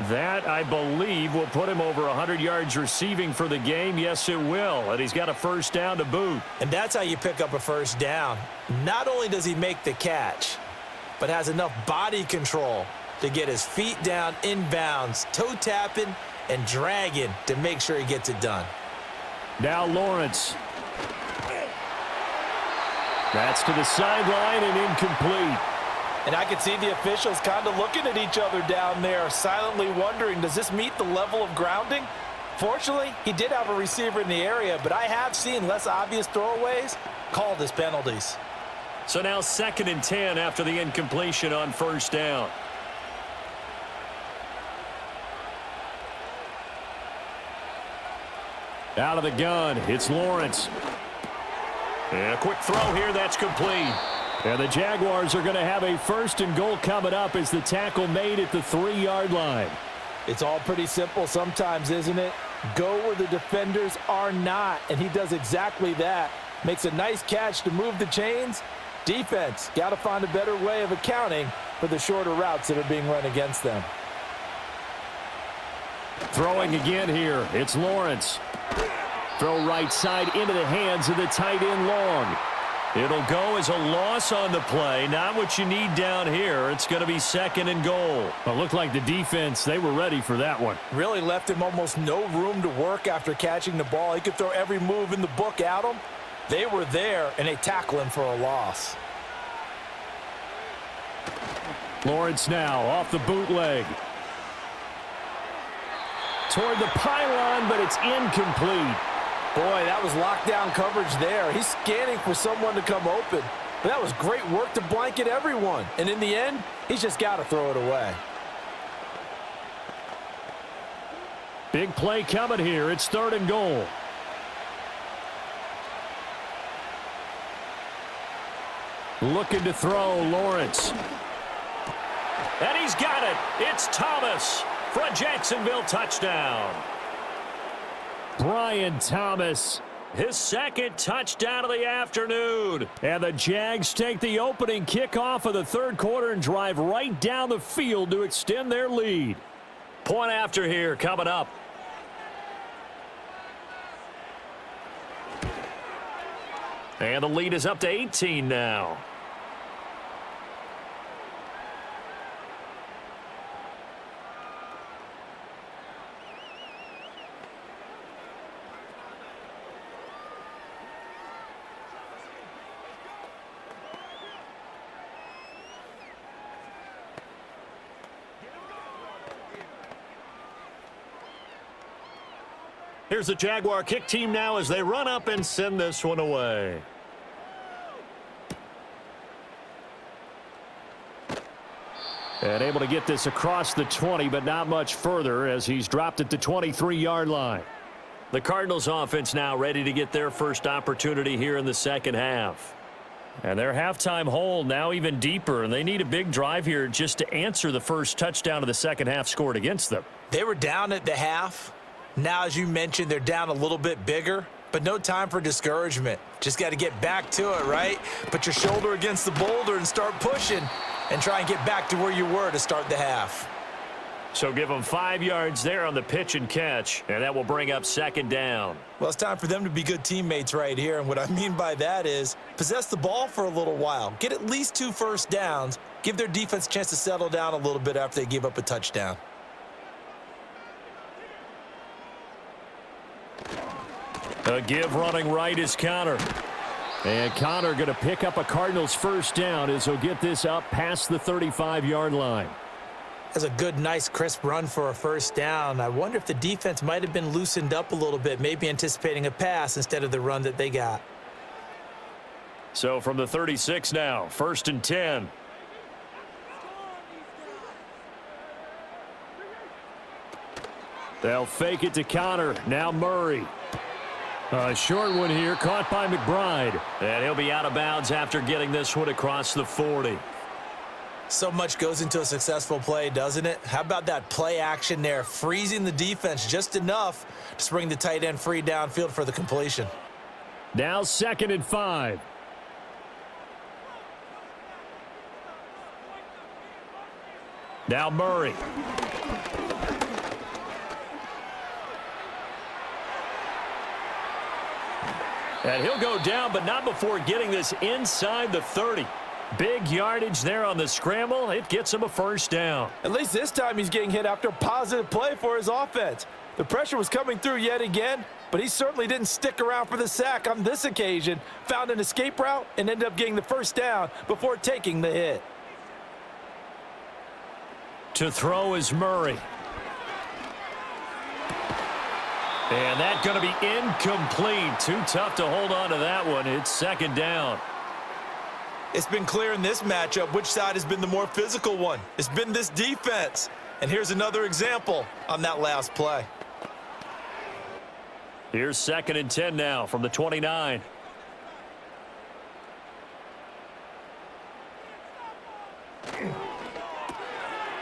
That, I believe, will put him over 100 yards receiving for the game. Yes, it will. And he's got a first down to boot. And that's how you pick up a first down. Not only does he make the catch, but has enough body control to get his feet down inbounds, toe tapping and dragging to make sure he gets it done. Now Lawrence. That's to the sideline and incomplete. And I could see the officials kind of looking at each other down there, silently wondering, does this meet the level of grounding? Fortunately, he did have a receiver in the area, but I have seen less obvious throwaways called as penalties. So now 2nd and 10 after the incompletion on first down. Out of the gun, it's Lawrence. And a quick throw here, that's complete. And the Jaguars are going to have a 1st and goal coming up as the tackle made at the 3-yard line. It's all pretty simple sometimes, isn't it? Go where the defenders are not, and he does exactly that. Makes a nice catch to move the chains. Defense, got to find a better way of accounting for the shorter routes that are being run against them. Throwing again here, it's Lawrence. Throw right side into the hands of the tight end Long. It'll go as a loss on the play. Not what you need down here. It's going to be 2nd and goal. It looked like the defense, they were ready for that one. Really left him almost no room to work after catching the ball. He could throw every move in the book at him. They were there, and they tackle him for a loss. Lawrence now off the bootleg. Toward the pylon, but it's incomplete. Boy, that was lockdown coverage there. He's scanning for someone to come open. But that was great work to blanket everyone. And in the end, he's just got to throw it away. Big play coming here. It's 3rd and goal. Looking to throw, Lawrence. And he's got it. It's Thomas for a Jacksonville touchdown. Brian Thomas. His 2nd touchdown of the afternoon. And the Jags take the opening kickoff of the 3rd quarter and drive right down the field to extend their lead. Point after here coming up. And the lead is up to 18 now. Here's the Jaguar kick team now as they run up and send this one away. And able to get this across the 20, but not much further as he's dropped it to 23-yard line. The Cardinals offense now ready to get their first opportunity here in the 2nd half. And their halftime hole now even deeper, and they need a big drive here just to answer the first touchdown of the 2nd half scored against them. They were down at the half. Now, as you mentioned, they're down a little bit bigger, but no time for discouragement. Just got to get back to it, right? Put your shoulder against the boulder and start pushing and try and get back to where you were to start the half. So give them 5 yards there on the pitch and catch, and that will bring up 2nd down. Well, it's time for them to be good teammates right here, and what I mean by that is possess the ball for a little while, get at least 2 first downs, give their defense a chance to settle down a little bit after they give up a touchdown. A give running right is Connor. And Connor going to pick up a Cardinals first down as he'll get this up past the 35-yard line. That's a good, nice, crisp run for a first down. I wonder if the defense might have been loosened up a little bit, maybe anticipating a pass instead of the run that they got. So from the 36 now, 1st and 10. They'll fake it to Connor. Now Murray. A short one here, caught by McBride. And he'll be out of bounds after getting this one across the 40. So much goes into a successful play, doesn't it? How about that play action there, freezing the defense just enough to bring the tight end free downfield for the completion. Now 2nd and 5. Now Murray. And he'll go down, but not before getting this inside the 30. Big yardage there on the scramble. It gets him a first down. At least this time he's getting hit after a positive play for his offense. The pressure was coming through yet again, but he certainly didn't stick around for the sack on this occasion. Found an escape route and ended up getting the first down before taking the hit. To throw is Murray. And that's going to be incomplete. Too tough to hold on to that one. It's 2nd down. It's been clear in this matchup which side has been the more physical one. It's been this defense. And here's another example on that last play. Here's 2nd and 10 now from the 29.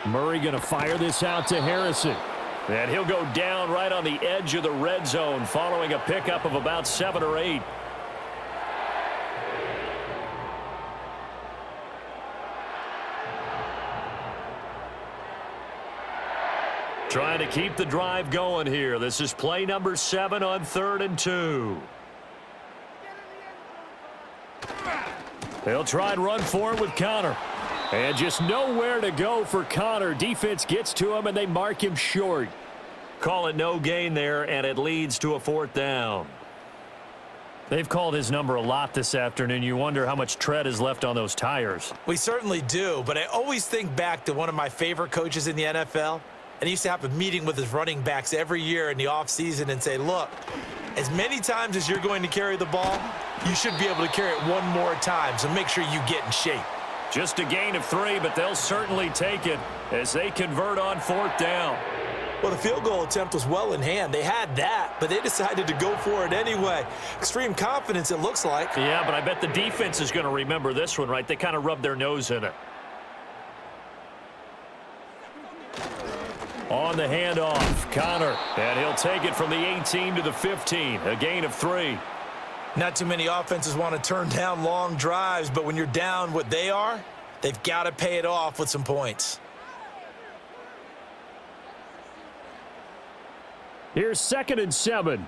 Murray going to fire this out to Harrison. And he'll go down right on the edge of the red zone following a pickup of about 7 or 8. Trying to keep the drive going here. This is play number 7 on 3rd and 2. They'll try and run for it with Connor. And just nowhere to go for Connor. Defense gets to him, and they mark him short. Call it no gain there, and it leads to a 4th down. They've called his number a lot this afternoon. You wonder how much tread is left on those tires. We certainly do, but I always think back to one of my favorite coaches in the NFL. And he used to have a meeting with his running backs every year in the offseason and say, look, As many times as you're going to carry the ball, you should be able to carry it one more time, so make sure you get in shape. Just a gain of 3, but they'll certainly take it as they convert on 4th down. Well, the field goal attempt was well in hand. They had that, but they decided to go for it anyway. Extreme confidence, it looks like. Yeah, but I bet the defense is going to remember this one, right? They kind of rubbed their nose in it. On the handoff, Connor, and he'll take it from the 18 to the 15, a gain of 3. Not too many offenses want to turn down long drives, but when you're down what they are, they've got to pay it off with some points. Here's 2nd and 7.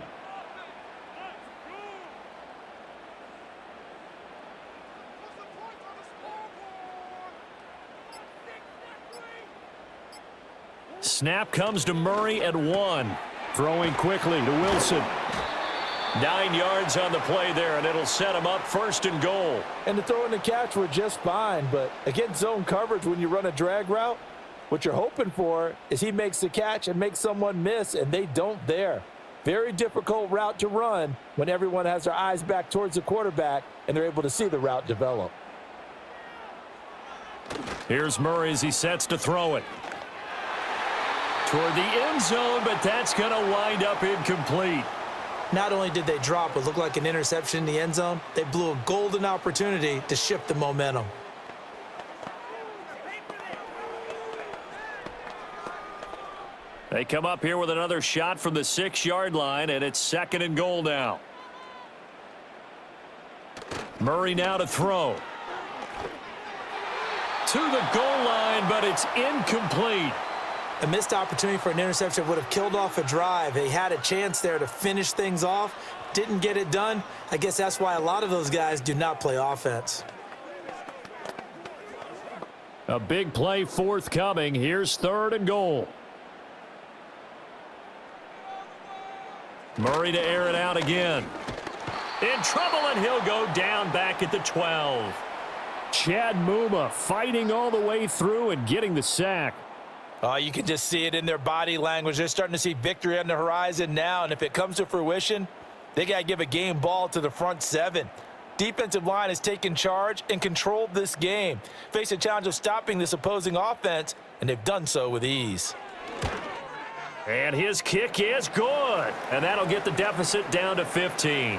Snap comes to Murray at 1. Throwing quickly to Wilson. 9 yards on the play there, and it'll set him up 1st and goal. And the throw and the catch were just fine, but against zone coverage when you run a drag route, what you're hoping for is he makes the catch and makes someone miss, and they don't there. Very difficult route to run when everyone has their eyes back towards the quarterback and they're able to see the route develop. Here's Murray as he sets to throw it. Toward the end zone, but that's going to wind up incomplete. Not only did they drop what looked like an interception in the end zone, they blew a golden opportunity to shift the momentum. They come up here with another shot from the 6-yard line, and it's 2nd and goal now. Murray now to throw. To the goal line, but it's incomplete. A missed opportunity for an interception would have killed off a drive. They had a chance there to finish things off. Didn't get it done. I guess that's why a lot of those guys do not play offense. A big play forthcoming. Here's 3rd and goal. Murray to air it out again. In trouble, and he'll go down back at the 12. Chad Muma fighting all the way through and getting the sack. Oh, you can just see it in their body language. They're starting to see victory on the horizon now, and if it comes to fruition, they got to give a game ball to the front 7. Defensive line has taken charge and controlled this game. Face a challenge of stopping this opposing offense, and they've done so with ease. And his kick is good, and that'll get the deficit down to 15.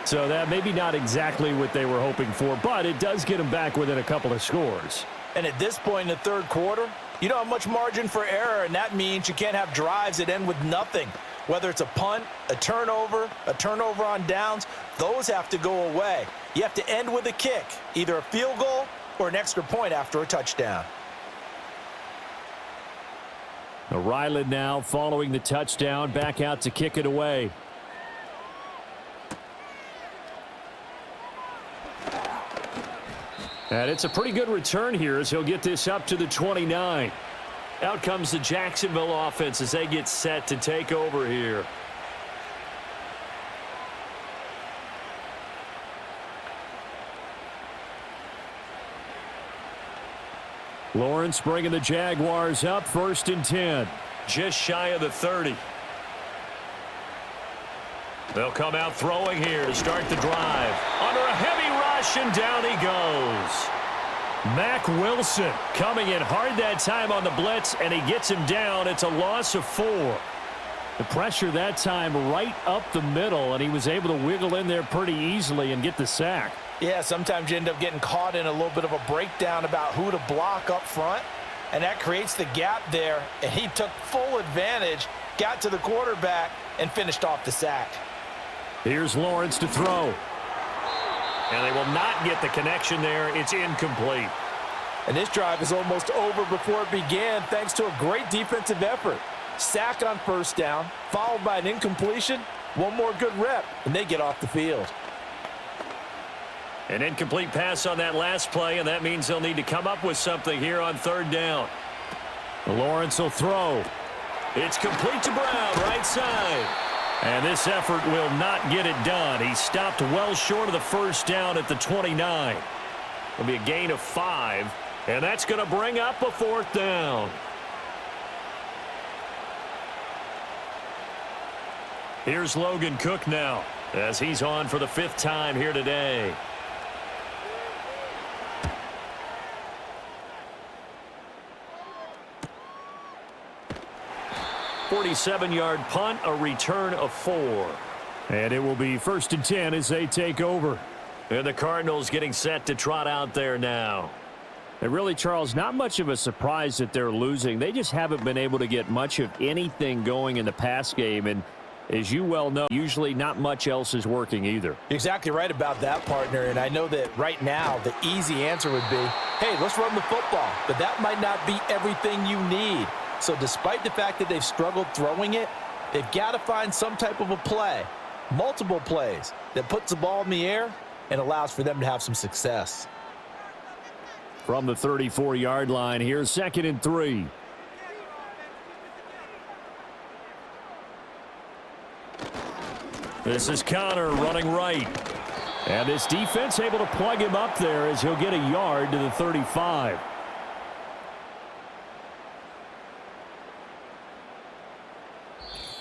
So that maybe not exactly what they were hoping for, but it does get them back within a couple of scores. And at this point in the 3rd quarter, you don't have much margin for error, and that means you can't have drives that end with nothing. Whether it's a punt, a turnover on downs, those have to go away. You have to end with a kick, either a field goal or an extra point after a touchdown. Ryland now following the touchdown, back out to kick it away. And it's a pretty good return here as he'll get this up to the 29. Out comes the Jacksonville offense as they get set to take over here. Lawrence bringing the Jaguars up 1st and 10. Just shy of the 30. They'll come out throwing here to start the drive. Under a heavy rush, and down he goes. Mack Wilson coming in hard that time on the blitz, and he gets him down. It's a loss of 4. The pressure that time right up the middle, and he was able to wiggle in there pretty easily and get the sack. Yeah, sometimes you end up getting caught in a little bit of a breakdown about who to block up front, and that creates the gap there, and he took full advantage, got to the quarterback, and finished off the sack. Here's Lawrence to throw. And they will not get the connection there. It's incomplete. And this drive is almost over before it began thanks to a great defensive effort. Sack on 1st down, followed by an incompletion. One more good rep, and they get off the field. An incomplete pass on that last play, and that means they'll need to come up with something here on 3rd down. Lawrence will throw. It's complete to Brown, right side. And this effort will not get it done. He stopped well short of the 1st down at the 29. It'll be a gain of 5, and that's going to bring up a 4th down. Here's Logan Cook now, as he's on for the 5th time here today. "47-yard punt, a return of 4. And it will be 1st and 10 as they take over. And the Cardinals getting set to trot out there now. And really, Charles, not much of a surprise that they're losing. They just haven't been able to get much of anything going in the pass game. And as you well know, usually not much else is working either. You're exactly right about that, partner. And I know that right now the easy answer would be, hey, let's run the football. But that might not be everything you need. So despite the fact that they've struggled throwing it, they've got to find some type of a play, multiple plays, that puts the ball in the air and allows for them to have some success. From the 34-yard line, here's 2nd and 3. This is Connor running right. And this defense able to plug him up there as he'll get a yard to the 35.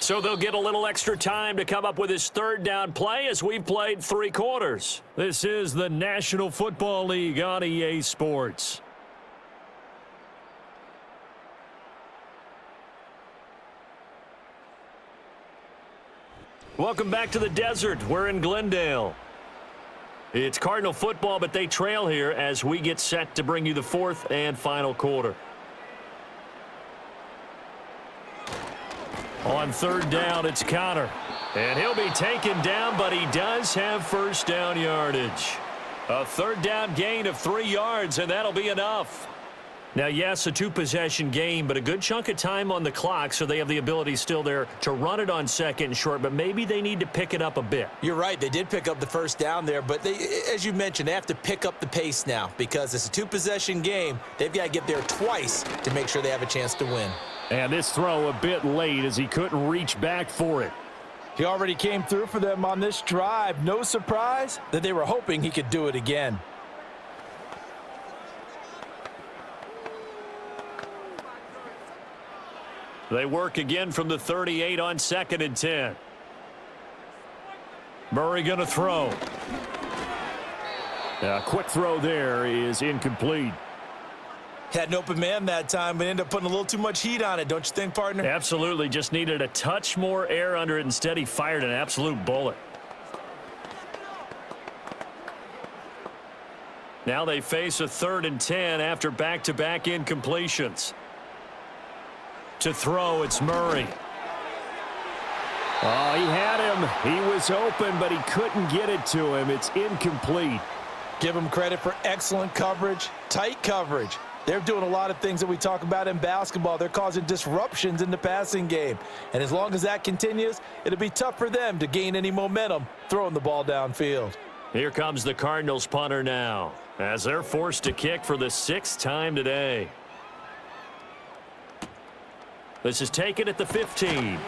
So they'll get a little extra time to come up with his 3rd down play as we've played 3 quarters. This is the National Football League on EA Sports. Welcome back to the desert. We're in Glendale. It's Cardinal football, but they trail here as we get set to bring you the 4th and final quarter. On 3rd down, it's Connor. And he'll be taken down, but he does have 1st down yardage. A 3rd down gain of 3 yards, and that'll be enough. Now, yes, a 2-possession game, but a good chunk of time on the clock, so they have the ability still there to run it on 2nd and short, but maybe they need to pick it up a bit. You're right. They did pick up the 1st down there, but they, as you mentioned, they have to pick up the pace now because it's a 2-possession game. They've got to get there twice to make sure they have a chance to win. And this throw a bit late as he couldn't reach back for it. He already came through for them on this drive. No surprise that they were hoping he could do it again. They work again from the 38 on 2nd and 10. Murray going to throw. A quick throw there is incomplete. Had an open man that time, but ended up putting a little too much heat on it, don't you think, partner? Absolutely. Just needed a touch more air under it. Instead, he fired an absolute bullet. Now they face a 3rd and 10 after back-to-back incompletions. To throw, it's Murray. Oh, he had him. He was open, but he couldn't get it to him. It's incomplete. Give him credit for excellent coverage, tight coverage. They're doing a lot of things that we talk about in basketball. They're causing disruptions in the passing game. And as long as that continues, it'll be tough for them to gain any momentum throwing the ball downfield. Here comes the Cardinals punter now, as they're forced to kick for the 6th time today. This is taken at the 15.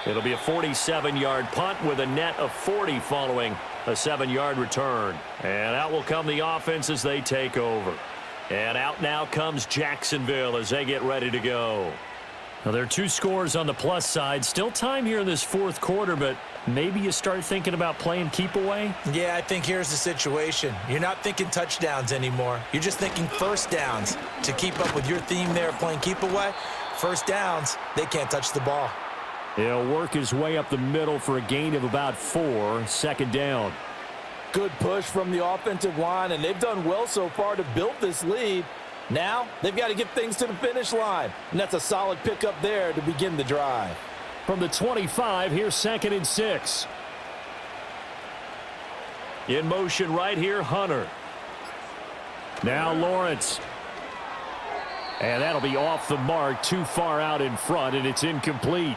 It'll be a 47-yard punt with a net of 40 following a 7-yard return. And out will come the offense as they take over. And out now comes Jacksonville as they get ready to go. Now, there are 2 scores on the plus side. Still time here in this 4th quarter, but maybe you start thinking about playing keep away? Yeah, I think here's the situation. You're not thinking touchdowns anymore. You're just thinking 1st downs. To keep up with your theme there of playing keep away, 1st downs, they can't touch the ball. He'll work his way up the middle for a gain of about 4, 2nd down. Good push from the offensive line, and they've done well so far to build this lead. Now, they've got to get things to the finish line, and that's a solid pickup there to begin the drive. From the 25, here's 2nd and 6. In motion right here, Hunter. Now Lawrence. And that'll be off the mark, too far out in front, and it's incomplete.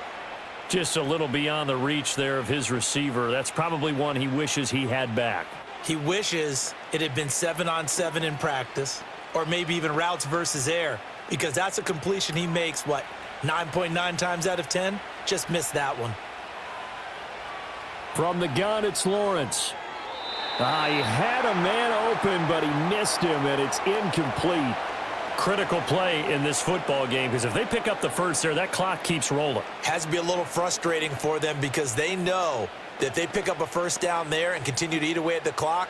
Just a little beyond the reach there of his receiver. That's probably one he wishes he had back. He wishes it had been 7-on-7 in practice, or maybe even routes versus air, because that's a completion he makes, 9.9 times out of 10? Just missed that one. From the gun, it's Lawrence. He had a man open, but he missed him, and it's incomplete. critical play in this football game because if they pick up the first there, that clock keeps rolling. Has to be a little frustrating for them because they know that if they pick up a first down there and continue to eat away at the clock,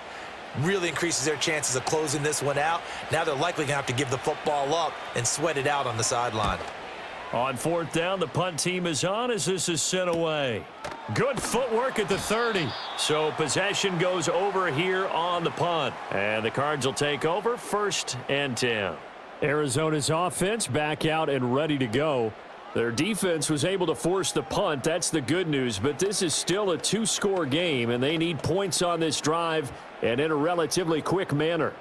really increases their chances of closing this one out. Now they're likely going to have to give the football up and sweat it out on the sideline. On fourth down, the punt team is on as this is sent away. Good footwork at the 30. So possession goes over here on the punt. And the Cards will take over 1st and 10. Arizona's offense back out and ready to go. Their defense was able to force the punt. That's the good news. But this is still a 2-score game, and they need points on this drive and in a relatively quick manner.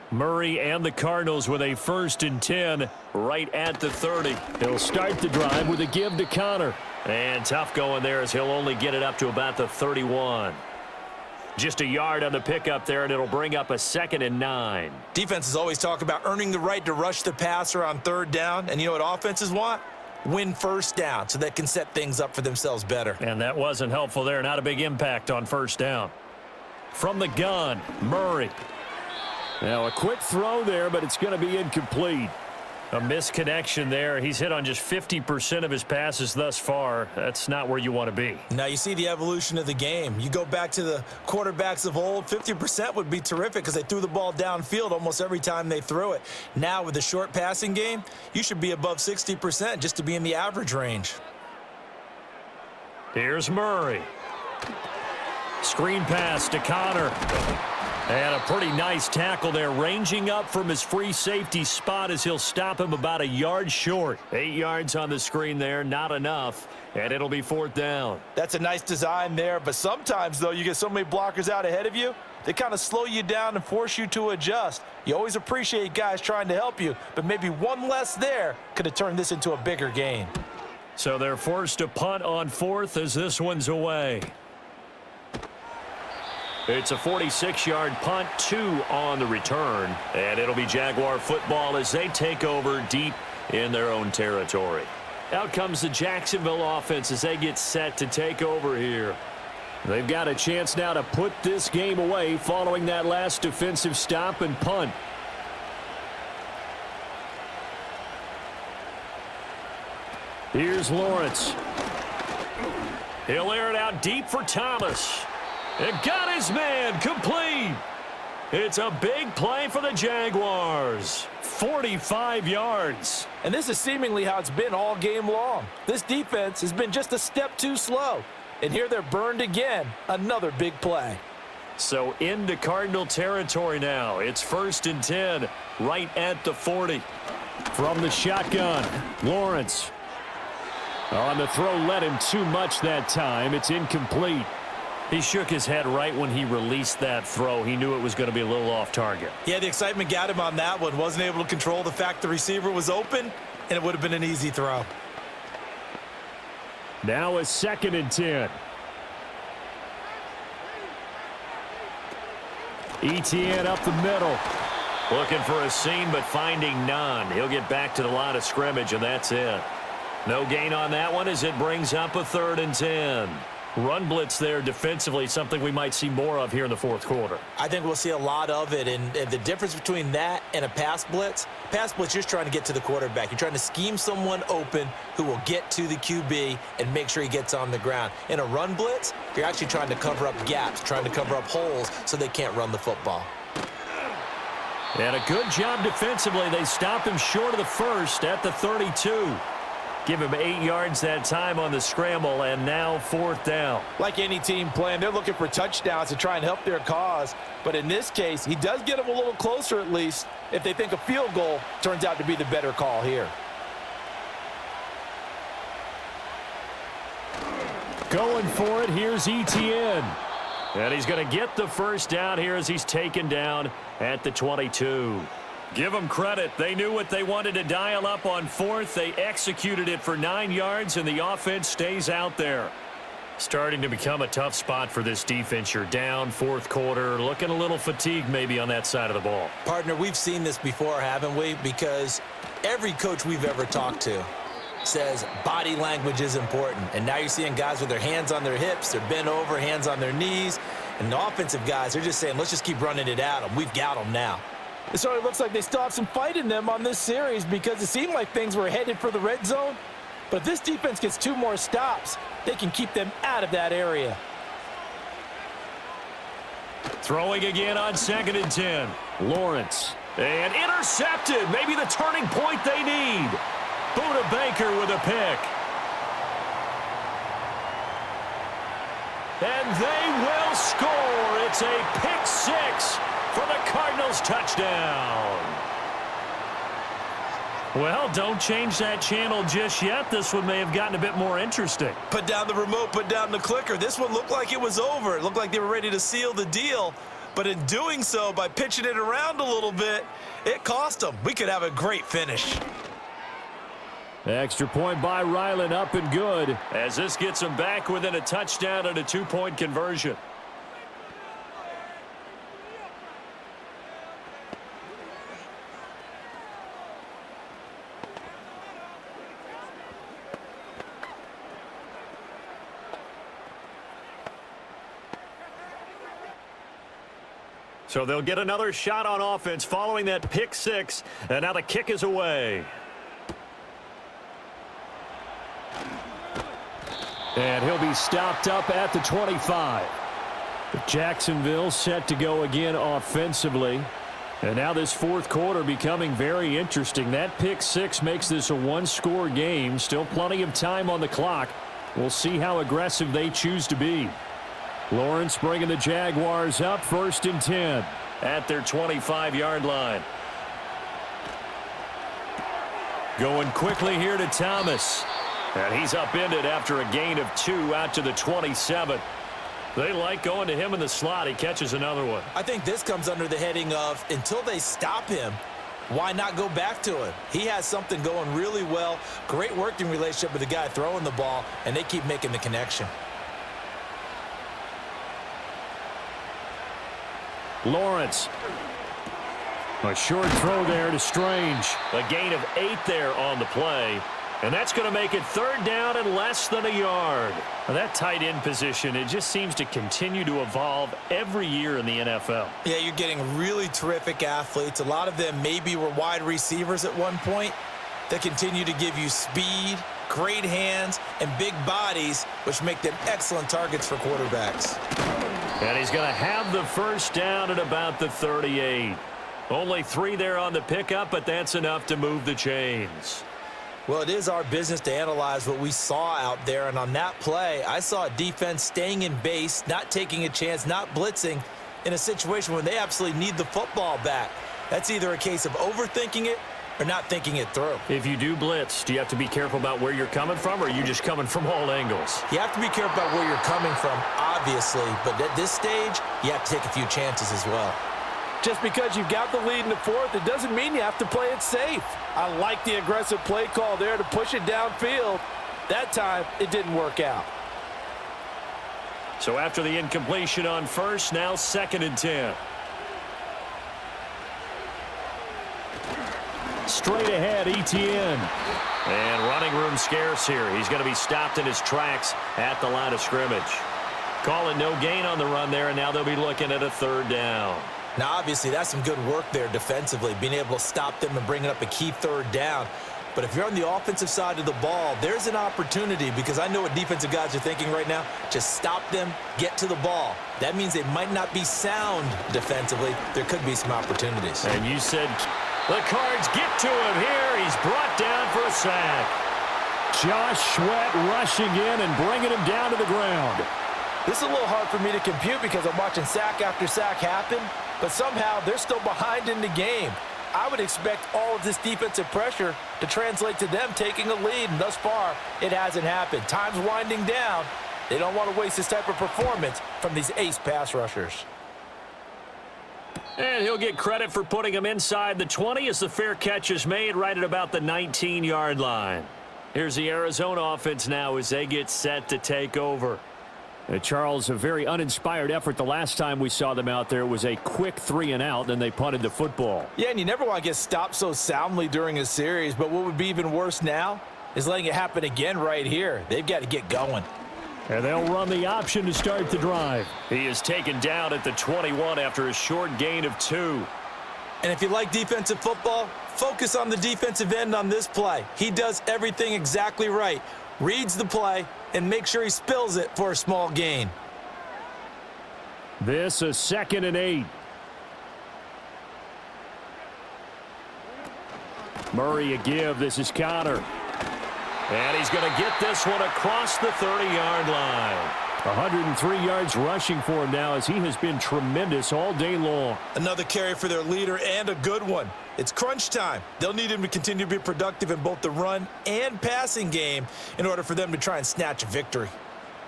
Murray and the Cardinals with a 1st and 10 right at the 30. He'll start the drive with a give to Connor. And tough going there as he'll only get it up to about the 31. Just a yard on the pickup there, and it'll bring up a 2nd and 9. Defenses always talk about earning the right to rush the passer on 3rd down. And you know what offenses want? Win 1st down so they can set things up for themselves better. And that wasn't helpful there. Not a big impact on 1st down. From the gun, Murray. Now a quick throw there, but it's going to be incomplete. A misconnection there. He's hit on just 50% of his passes thus far. That's not where you want to be. Now you see the evolution of the game. You go back to the quarterbacks of old, 50% would be terrific because they threw the ball downfield almost every time they threw it. Now with the short passing game, you should be above 60% just to be in the average range. Here's Murray. Screen pass to Connor. And a pretty nice tackle there, ranging up from his free safety spot as he'll stop him about a yard short. 8 yards on the screen there, not enough, and it'll be 4th down. That's a nice design there, but sometimes, though, you get so many blockers out ahead of you, they kind of slow you down and force you to adjust. You always appreciate guys trying to help you, but maybe one less there could have turned this into a bigger gain. So they're forced to punt on 4th as this one's away. It's a 46-yard punt, 2 on the return, and it'll be Jaguar football as they take over deep in their own territory. Out comes the Jacksonville offense as they get set to take over here. They've got a chance now to put this game away following that last defensive stop and punt. Here's Lawrence. He'll air it out deep for Thomas. It got his man complete. It's a big play for the Jaguars. 45 yards. And this is seemingly how it's been all game long. This defense has been just a step too slow. And here they're burned again. Another big play. So into Cardinal territory now. It's 1st and 10 right at the 40. From the shotgun, Lawrence. On the throw, led him too much that time. It's incomplete. He shook his head right when he released that throw. He knew it was going to be a little off target. Yeah, the excitement got him on that one. Wasn't able to control the fact the receiver was open, and it would have been an easy throw. Now a 2nd and 10. ETN up the middle. Looking for a seam, but finding none. He'll get back to the line of scrimmage, and that's it. No gain on that one as it brings up a 3rd and 10. Run blitz there defensively, something we might see more of here in the 4th quarter. I think we'll see a lot of it, and the difference between that and a pass blitz, you're just trying to get to the quarterback. You're trying to scheme someone open who will get to the QB and make sure he gets on the ground. In a run blitz, you're actually trying to cover up gaps, trying to cover up holes so they can't run the football. And a good job defensively. They stop him short of the first at the 32. Give him 8 yards that time on the scramble, and now 4th down. Like any team playing, they're looking for touchdowns to try and help their cause. But in this case, he does get them a little closer at least if they think a field goal turns out to be the better call here. Going for it, here's ETN. And he's going to get the first down here as he's taken down at the 22. Give them credit. They knew what they wanted to dial up on 4th. They executed it for 9 yards, and the offense stays out there. Starting to become a tough spot for this defense. You're down 4th quarter, looking a little fatigued maybe on that side of the ball. Partner, we've seen this before, haven't we? Because every coach we've ever talked to says body language is important. And now you're seeing guys with their hands on their hips, they're bent over, hands on their knees. And the offensive guys, they're just saying, let's just keep running it at them. We've got them now. It sort of looks like they still have some fight in them on this series because it seemed like things were headed for the red zone. But if this defense gets 2 more stops, they can keep them out of that area. Throwing again on 2nd and 10. Lawrence. And intercepted. Maybe the turning point they need. Buda Baker with a pick. And they will score. It's a pick 6 for the Cardinals touchdown. Well, don't change that channel just yet. This one may have gotten a bit more interesting. Put down the remote, put down the clicker. This one looked like it was over. It looked like they were ready to seal the deal. But in doing so, by pitching it around a little bit, it cost them. We could have a great finish. Extra point by Ryland, up and good. As this gets them back within a touchdown and a 2-point conversion. So they'll get another shot on offense following that pick 6, and now the kick is away. And he'll be stopped up at the 25. Jacksonville set to go again offensively. And now this 4th quarter becoming very interesting. That pick 6 makes this a 1-score game. Still plenty of time on the clock. We'll see how aggressive they choose to be. Lawrence bringing the Jaguars up 1st and 10. At their 25-yard line. Going quickly here to Thomas. And he's upended after a gain of 2 out to the 27. They like going to him in the slot. He catches another one. I think this comes under the heading of until they stop him, why not go back to him? He has something going really well. Great working relationship with the guy throwing the ball, and they keep making the connection. Lawrence. A short throw there to Strange. A gain of 8 there on the play. And that's going to make it 3rd down and less than a yard. Now that tight end position, it just seems to continue to evolve every year in the NFL. Yeah, you're getting really terrific athletes. A lot of them maybe were wide receivers at one point that continue to give you speed, great hands, and big bodies, which make them excellent targets for quarterbacks. And he's going to have the 1st down at about the 38. Only 3 there on the pickup, but that's enough to move the chains. Well, it is our business to analyze what we saw out there, and on that play, I saw a defense staying in base, not taking a chance, not blitzing in a situation when they absolutely need the football back. That's either a case of overthinking it or not thinking it through. If you do blitz, do you have to be careful about where you're coming from, or are you just coming from all angles? You have to be careful about where you're coming from, obviously, but at this stage, you have to take a few chances as well. Just because you've got the lead in the 4th, it doesn't mean you have to play it safe. I like the aggressive play call there to push it downfield. That time, it didn't work out. So after the incompletion on 1st, now 2nd and 10. Straight ahead, Etienne. And running room scarce here. He's going to be stopped in his tracks at the line of scrimmage. Calling no gain on the run there, and now they'll be looking at a 3rd down. Now, obviously, that's some good work there defensively, being able to stop them and bringing up a key 3rd down. But if you're on the offensive side of the ball, there's an opportunity, because I know what defensive guys are thinking right now. Just stop them, get to the ball. That means they might not be sound defensively. There could be some opportunities. And you said the Cards get to him here. He's brought down for a sack. Josh Sweat rushing in and bringing him down to the ground. This is a little hard for me to compute because I'm watching sack after sack happen, but somehow they're still behind in the game. I would expect all of this defensive pressure to translate to them taking a lead, and thus far, it hasn't happened. Time's winding down. They don't want to waste this type of performance from these ace pass rushers. And he'll get credit for putting him inside the 20 as the fair catch is made right at about the 19-yard line. Here's the Arizona offense now as they get set to take over. Charles, a very uninspired effort the last time we saw them out there. It was a quick 3-and-out, and they punted the football. Yeah, and you never want to get stopped so soundly during a series, but what would be even worse now is letting it happen again right here. They've got to get going. And they'll run the option to start the drive. He is taken down at the 21 after a short gain of 2. And if you like defensive football, focus on the defensive end on this play. He does everything exactly right. Reads the play and makes sure he spills it for a small gain. This is 2nd and 8. Murray a give. This is Connor. And he's going to get this one across the 30-yard line. 103 yards rushing for him now as he has been tremendous all day long. Another carry for their leader and a good one. It's crunch time. They'll need him to continue to be productive in both the run and passing game in order for them to try and snatch a victory.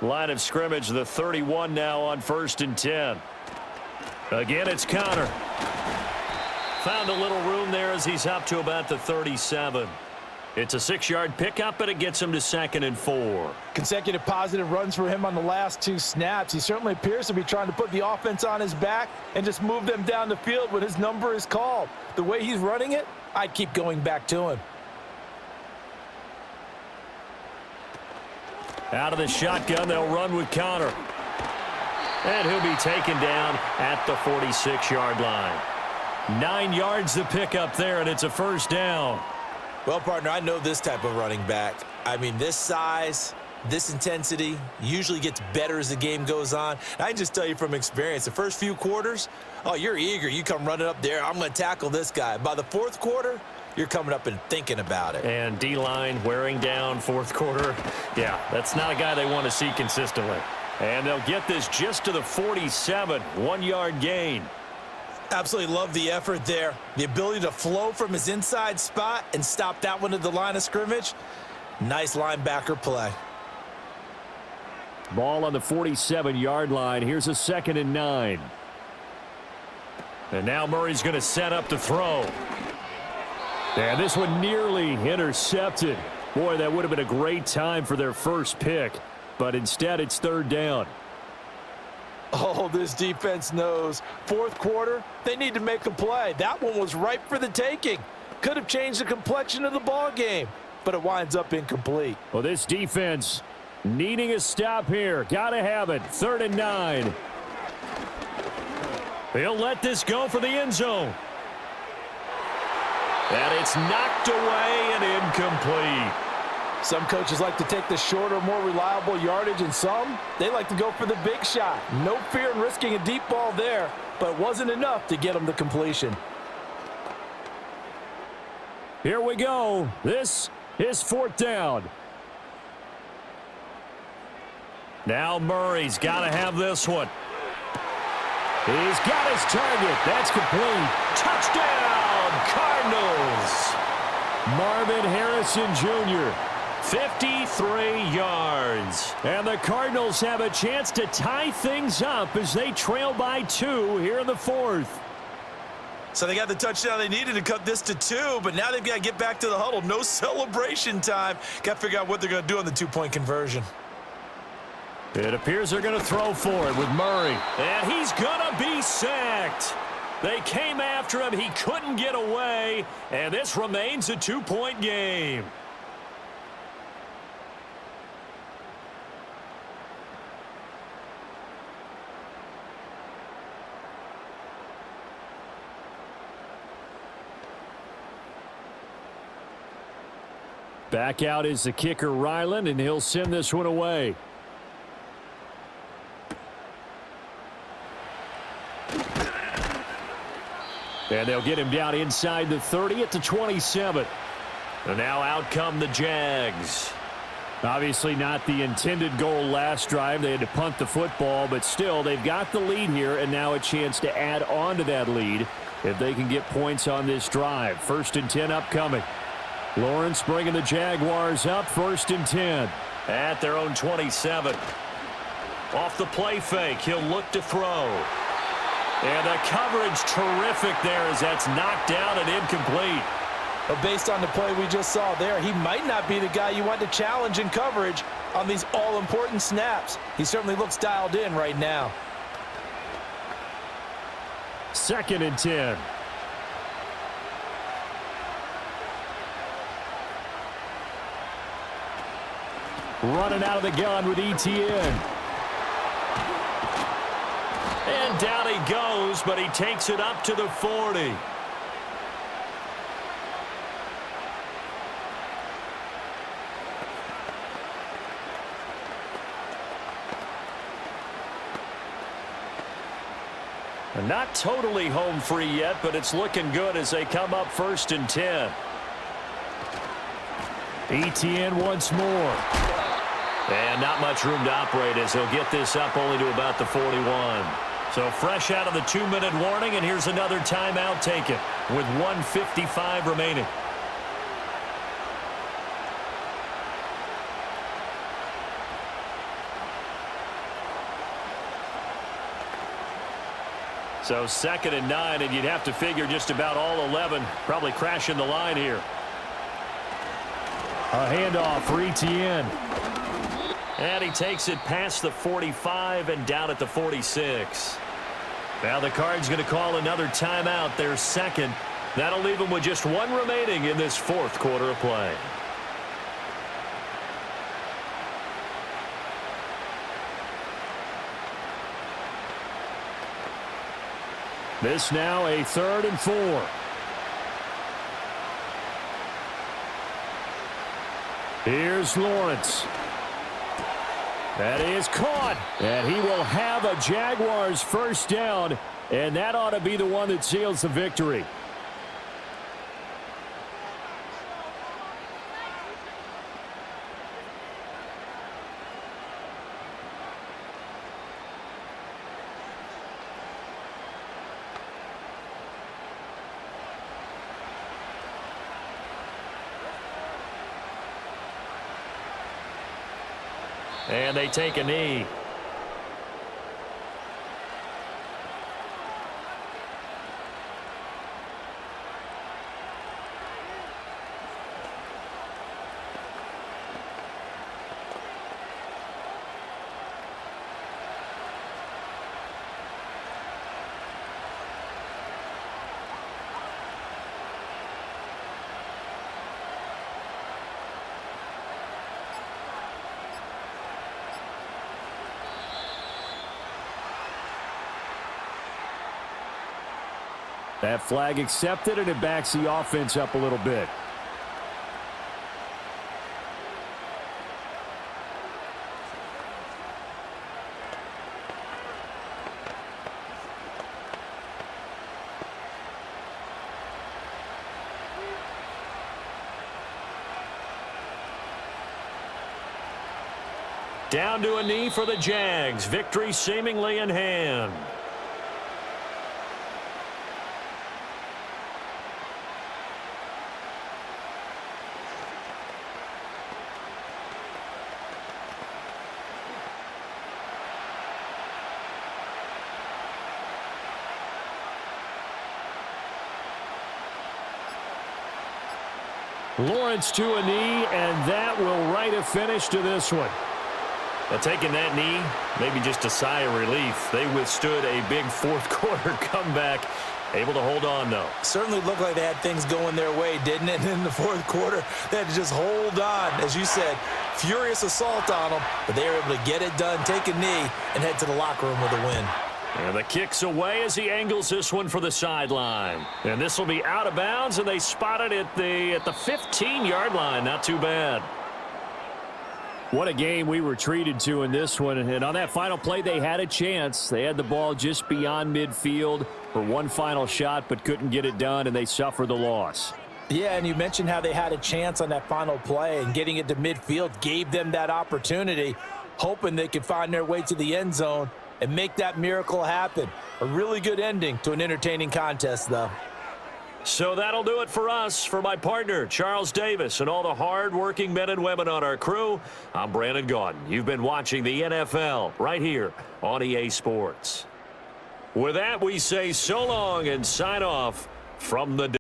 Line of scrimmage, the 31 now on 1st and 10. Again, it's Connor. Found a little room there as he's up to about the 37. It's a 6-yard pickup, and it gets him to 2nd and 4. Consecutive positive runs for him on the last 2 snaps. He certainly appears to be trying to put the offense on his back and just move them down the field when his number is called. The way he's running it, I'd keep going back to him. Out of the shotgun, they'll run with Connor. And he'll be taken down at the 46-yard line. 9 yards to pick up there, and it's a 1st down. Well, partner, I know this type of running back. I mean, this size, this intensity usually gets better as the game goes on. And I can just tell you from experience, the first few quarters, oh, you're eager. You come running up there, I'm going to tackle this guy. By the 4th quarter, you're coming up and thinking about it. And D-line wearing down 4th quarter. Yeah, that's not a guy they want to see consistently. And they'll get this just to the 47, 1-yard gain. Absolutely love the effort there. The ability to flow from his inside spot and stop that one at the line of scrimmage. Nice linebacker play. Ball on the 47-yard line. Here's a 2nd and 9. And now Murray's going to set up to throw. And this one nearly intercepted. Boy, that would have been a great time for their first pick. But instead, it's 3rd down. Oh, this defense knows. 4th quarter, they need to make a play. That one was ripe for the taking. Could have changed the complexion of the ball game, but it winds up incomplete. Well, this defense needing a stop here. Got to have it. 3rd and 9. He'll let this go for the end zone. And it's knocked away and incomplete. Some coaches like to take the shorter, more reliable yardage, and some, they like to go for the big shot. No fear in risking a deep ball there, but it wasn't enough to get them the completion. Here we go. This is 4th down. Now Murray's got to have this one. He's got his target. That's complete. Touchdown, Cardinals. Marvin Harrison Jr. 53 yards. And the Cardinals have a chance to tie things up as they trail by 2 here in the 4th. So they got the touchdown they needed to cut this to 2, but now they've got to get back to the huddle. No celebration time. Got to figure out what they're going to do on the 2-point conversion. It appears they're going to throw for it with Murray. And he's going to be sacked. They came after him. He couldn't get away. And this remains a 2-point game. Back out is the kicker, Ryland, and he'll send this one away. And they'll get him down inside the 30 at the 27. And now out come the Jags. Obviously not the intended goal last drive. They had to punt the football, but still they've got the lead here and now a chance to add on to that lead if they can get points on this drive. 1st and 10 upcoming. Lawrence bringing the Jaguars up. 1st and 10. At their own 27. Off the play fake, he'll look to throw. And the coverage terrific there as that's knocked down and incomplete. But based on the play we just saw there, he might not be the guy you want to challenge in coverage on these all-important snaps. He certainly looks dialed in right now. 2nd and 10. Running out of the gun with ETN. And down he goes, but he takes it up to the 40. And not totally home free yet, but it's looking good as they come up 1st and 10. ETN once more. And not much room to operate as he'll get this up only to about the 41. So fresh out of the 2-minute warning, and here's another timeout taken with 1:55 remaining. So 2nd and 9, and you'd have to figure just about all 11 probably crashing the line here. A handoff for ETN. And he takes it past the 45 and down at the 46. Now the Cards going to call another timeout, their 2nd. That'll leave them with just 1 remaining in this 4th quarter of play. This now a 3rd and 4. Here's Lawrence. That is caught. And he will have a Jaguars first down. And that ought to be the one that seals the victory. And they take a knee. That flag accepted, and it backs the offense up a little bit. Down to a knee for the Jags. Victory seemingly in hand. Lawrence to a knee, and that will write a finish to this one. Now, taking that knee, maybe just a sigh of relief. They withstood a big 4th quarter comeback. Able to hold on, though. Certainly looked like they had things going their way, didn't it? And in the 4th quarter, they had to just hold on. As you said, furious assault on them, but they were able to get it done, take a knee, and head to the locker room with a win. And the kick's away as he angles this one for the sideline. And this will be out of bounds, and they spot it at the 15-yard line. Not too bad. What a game we were treated to in this one. And on that final play, they had a chance. They had the ball just beyond midfield for one final shot, but couldn't get it done, and they suffered the loss. Yeah, and you mentioned how they had a chance on that final play, and getting it to midfield gave them that opportunity, hoping they could find their way to the end zone and make that miracle happen. A really good ending to an entertaining contest, though. So that'll do it for us. For my partner, Charles Davis, and all the hard-working men and women on our crew, I'm Brandon Gaudin. You've been watching the NFL right here on EA Sports. With that, we say so long and sign off from the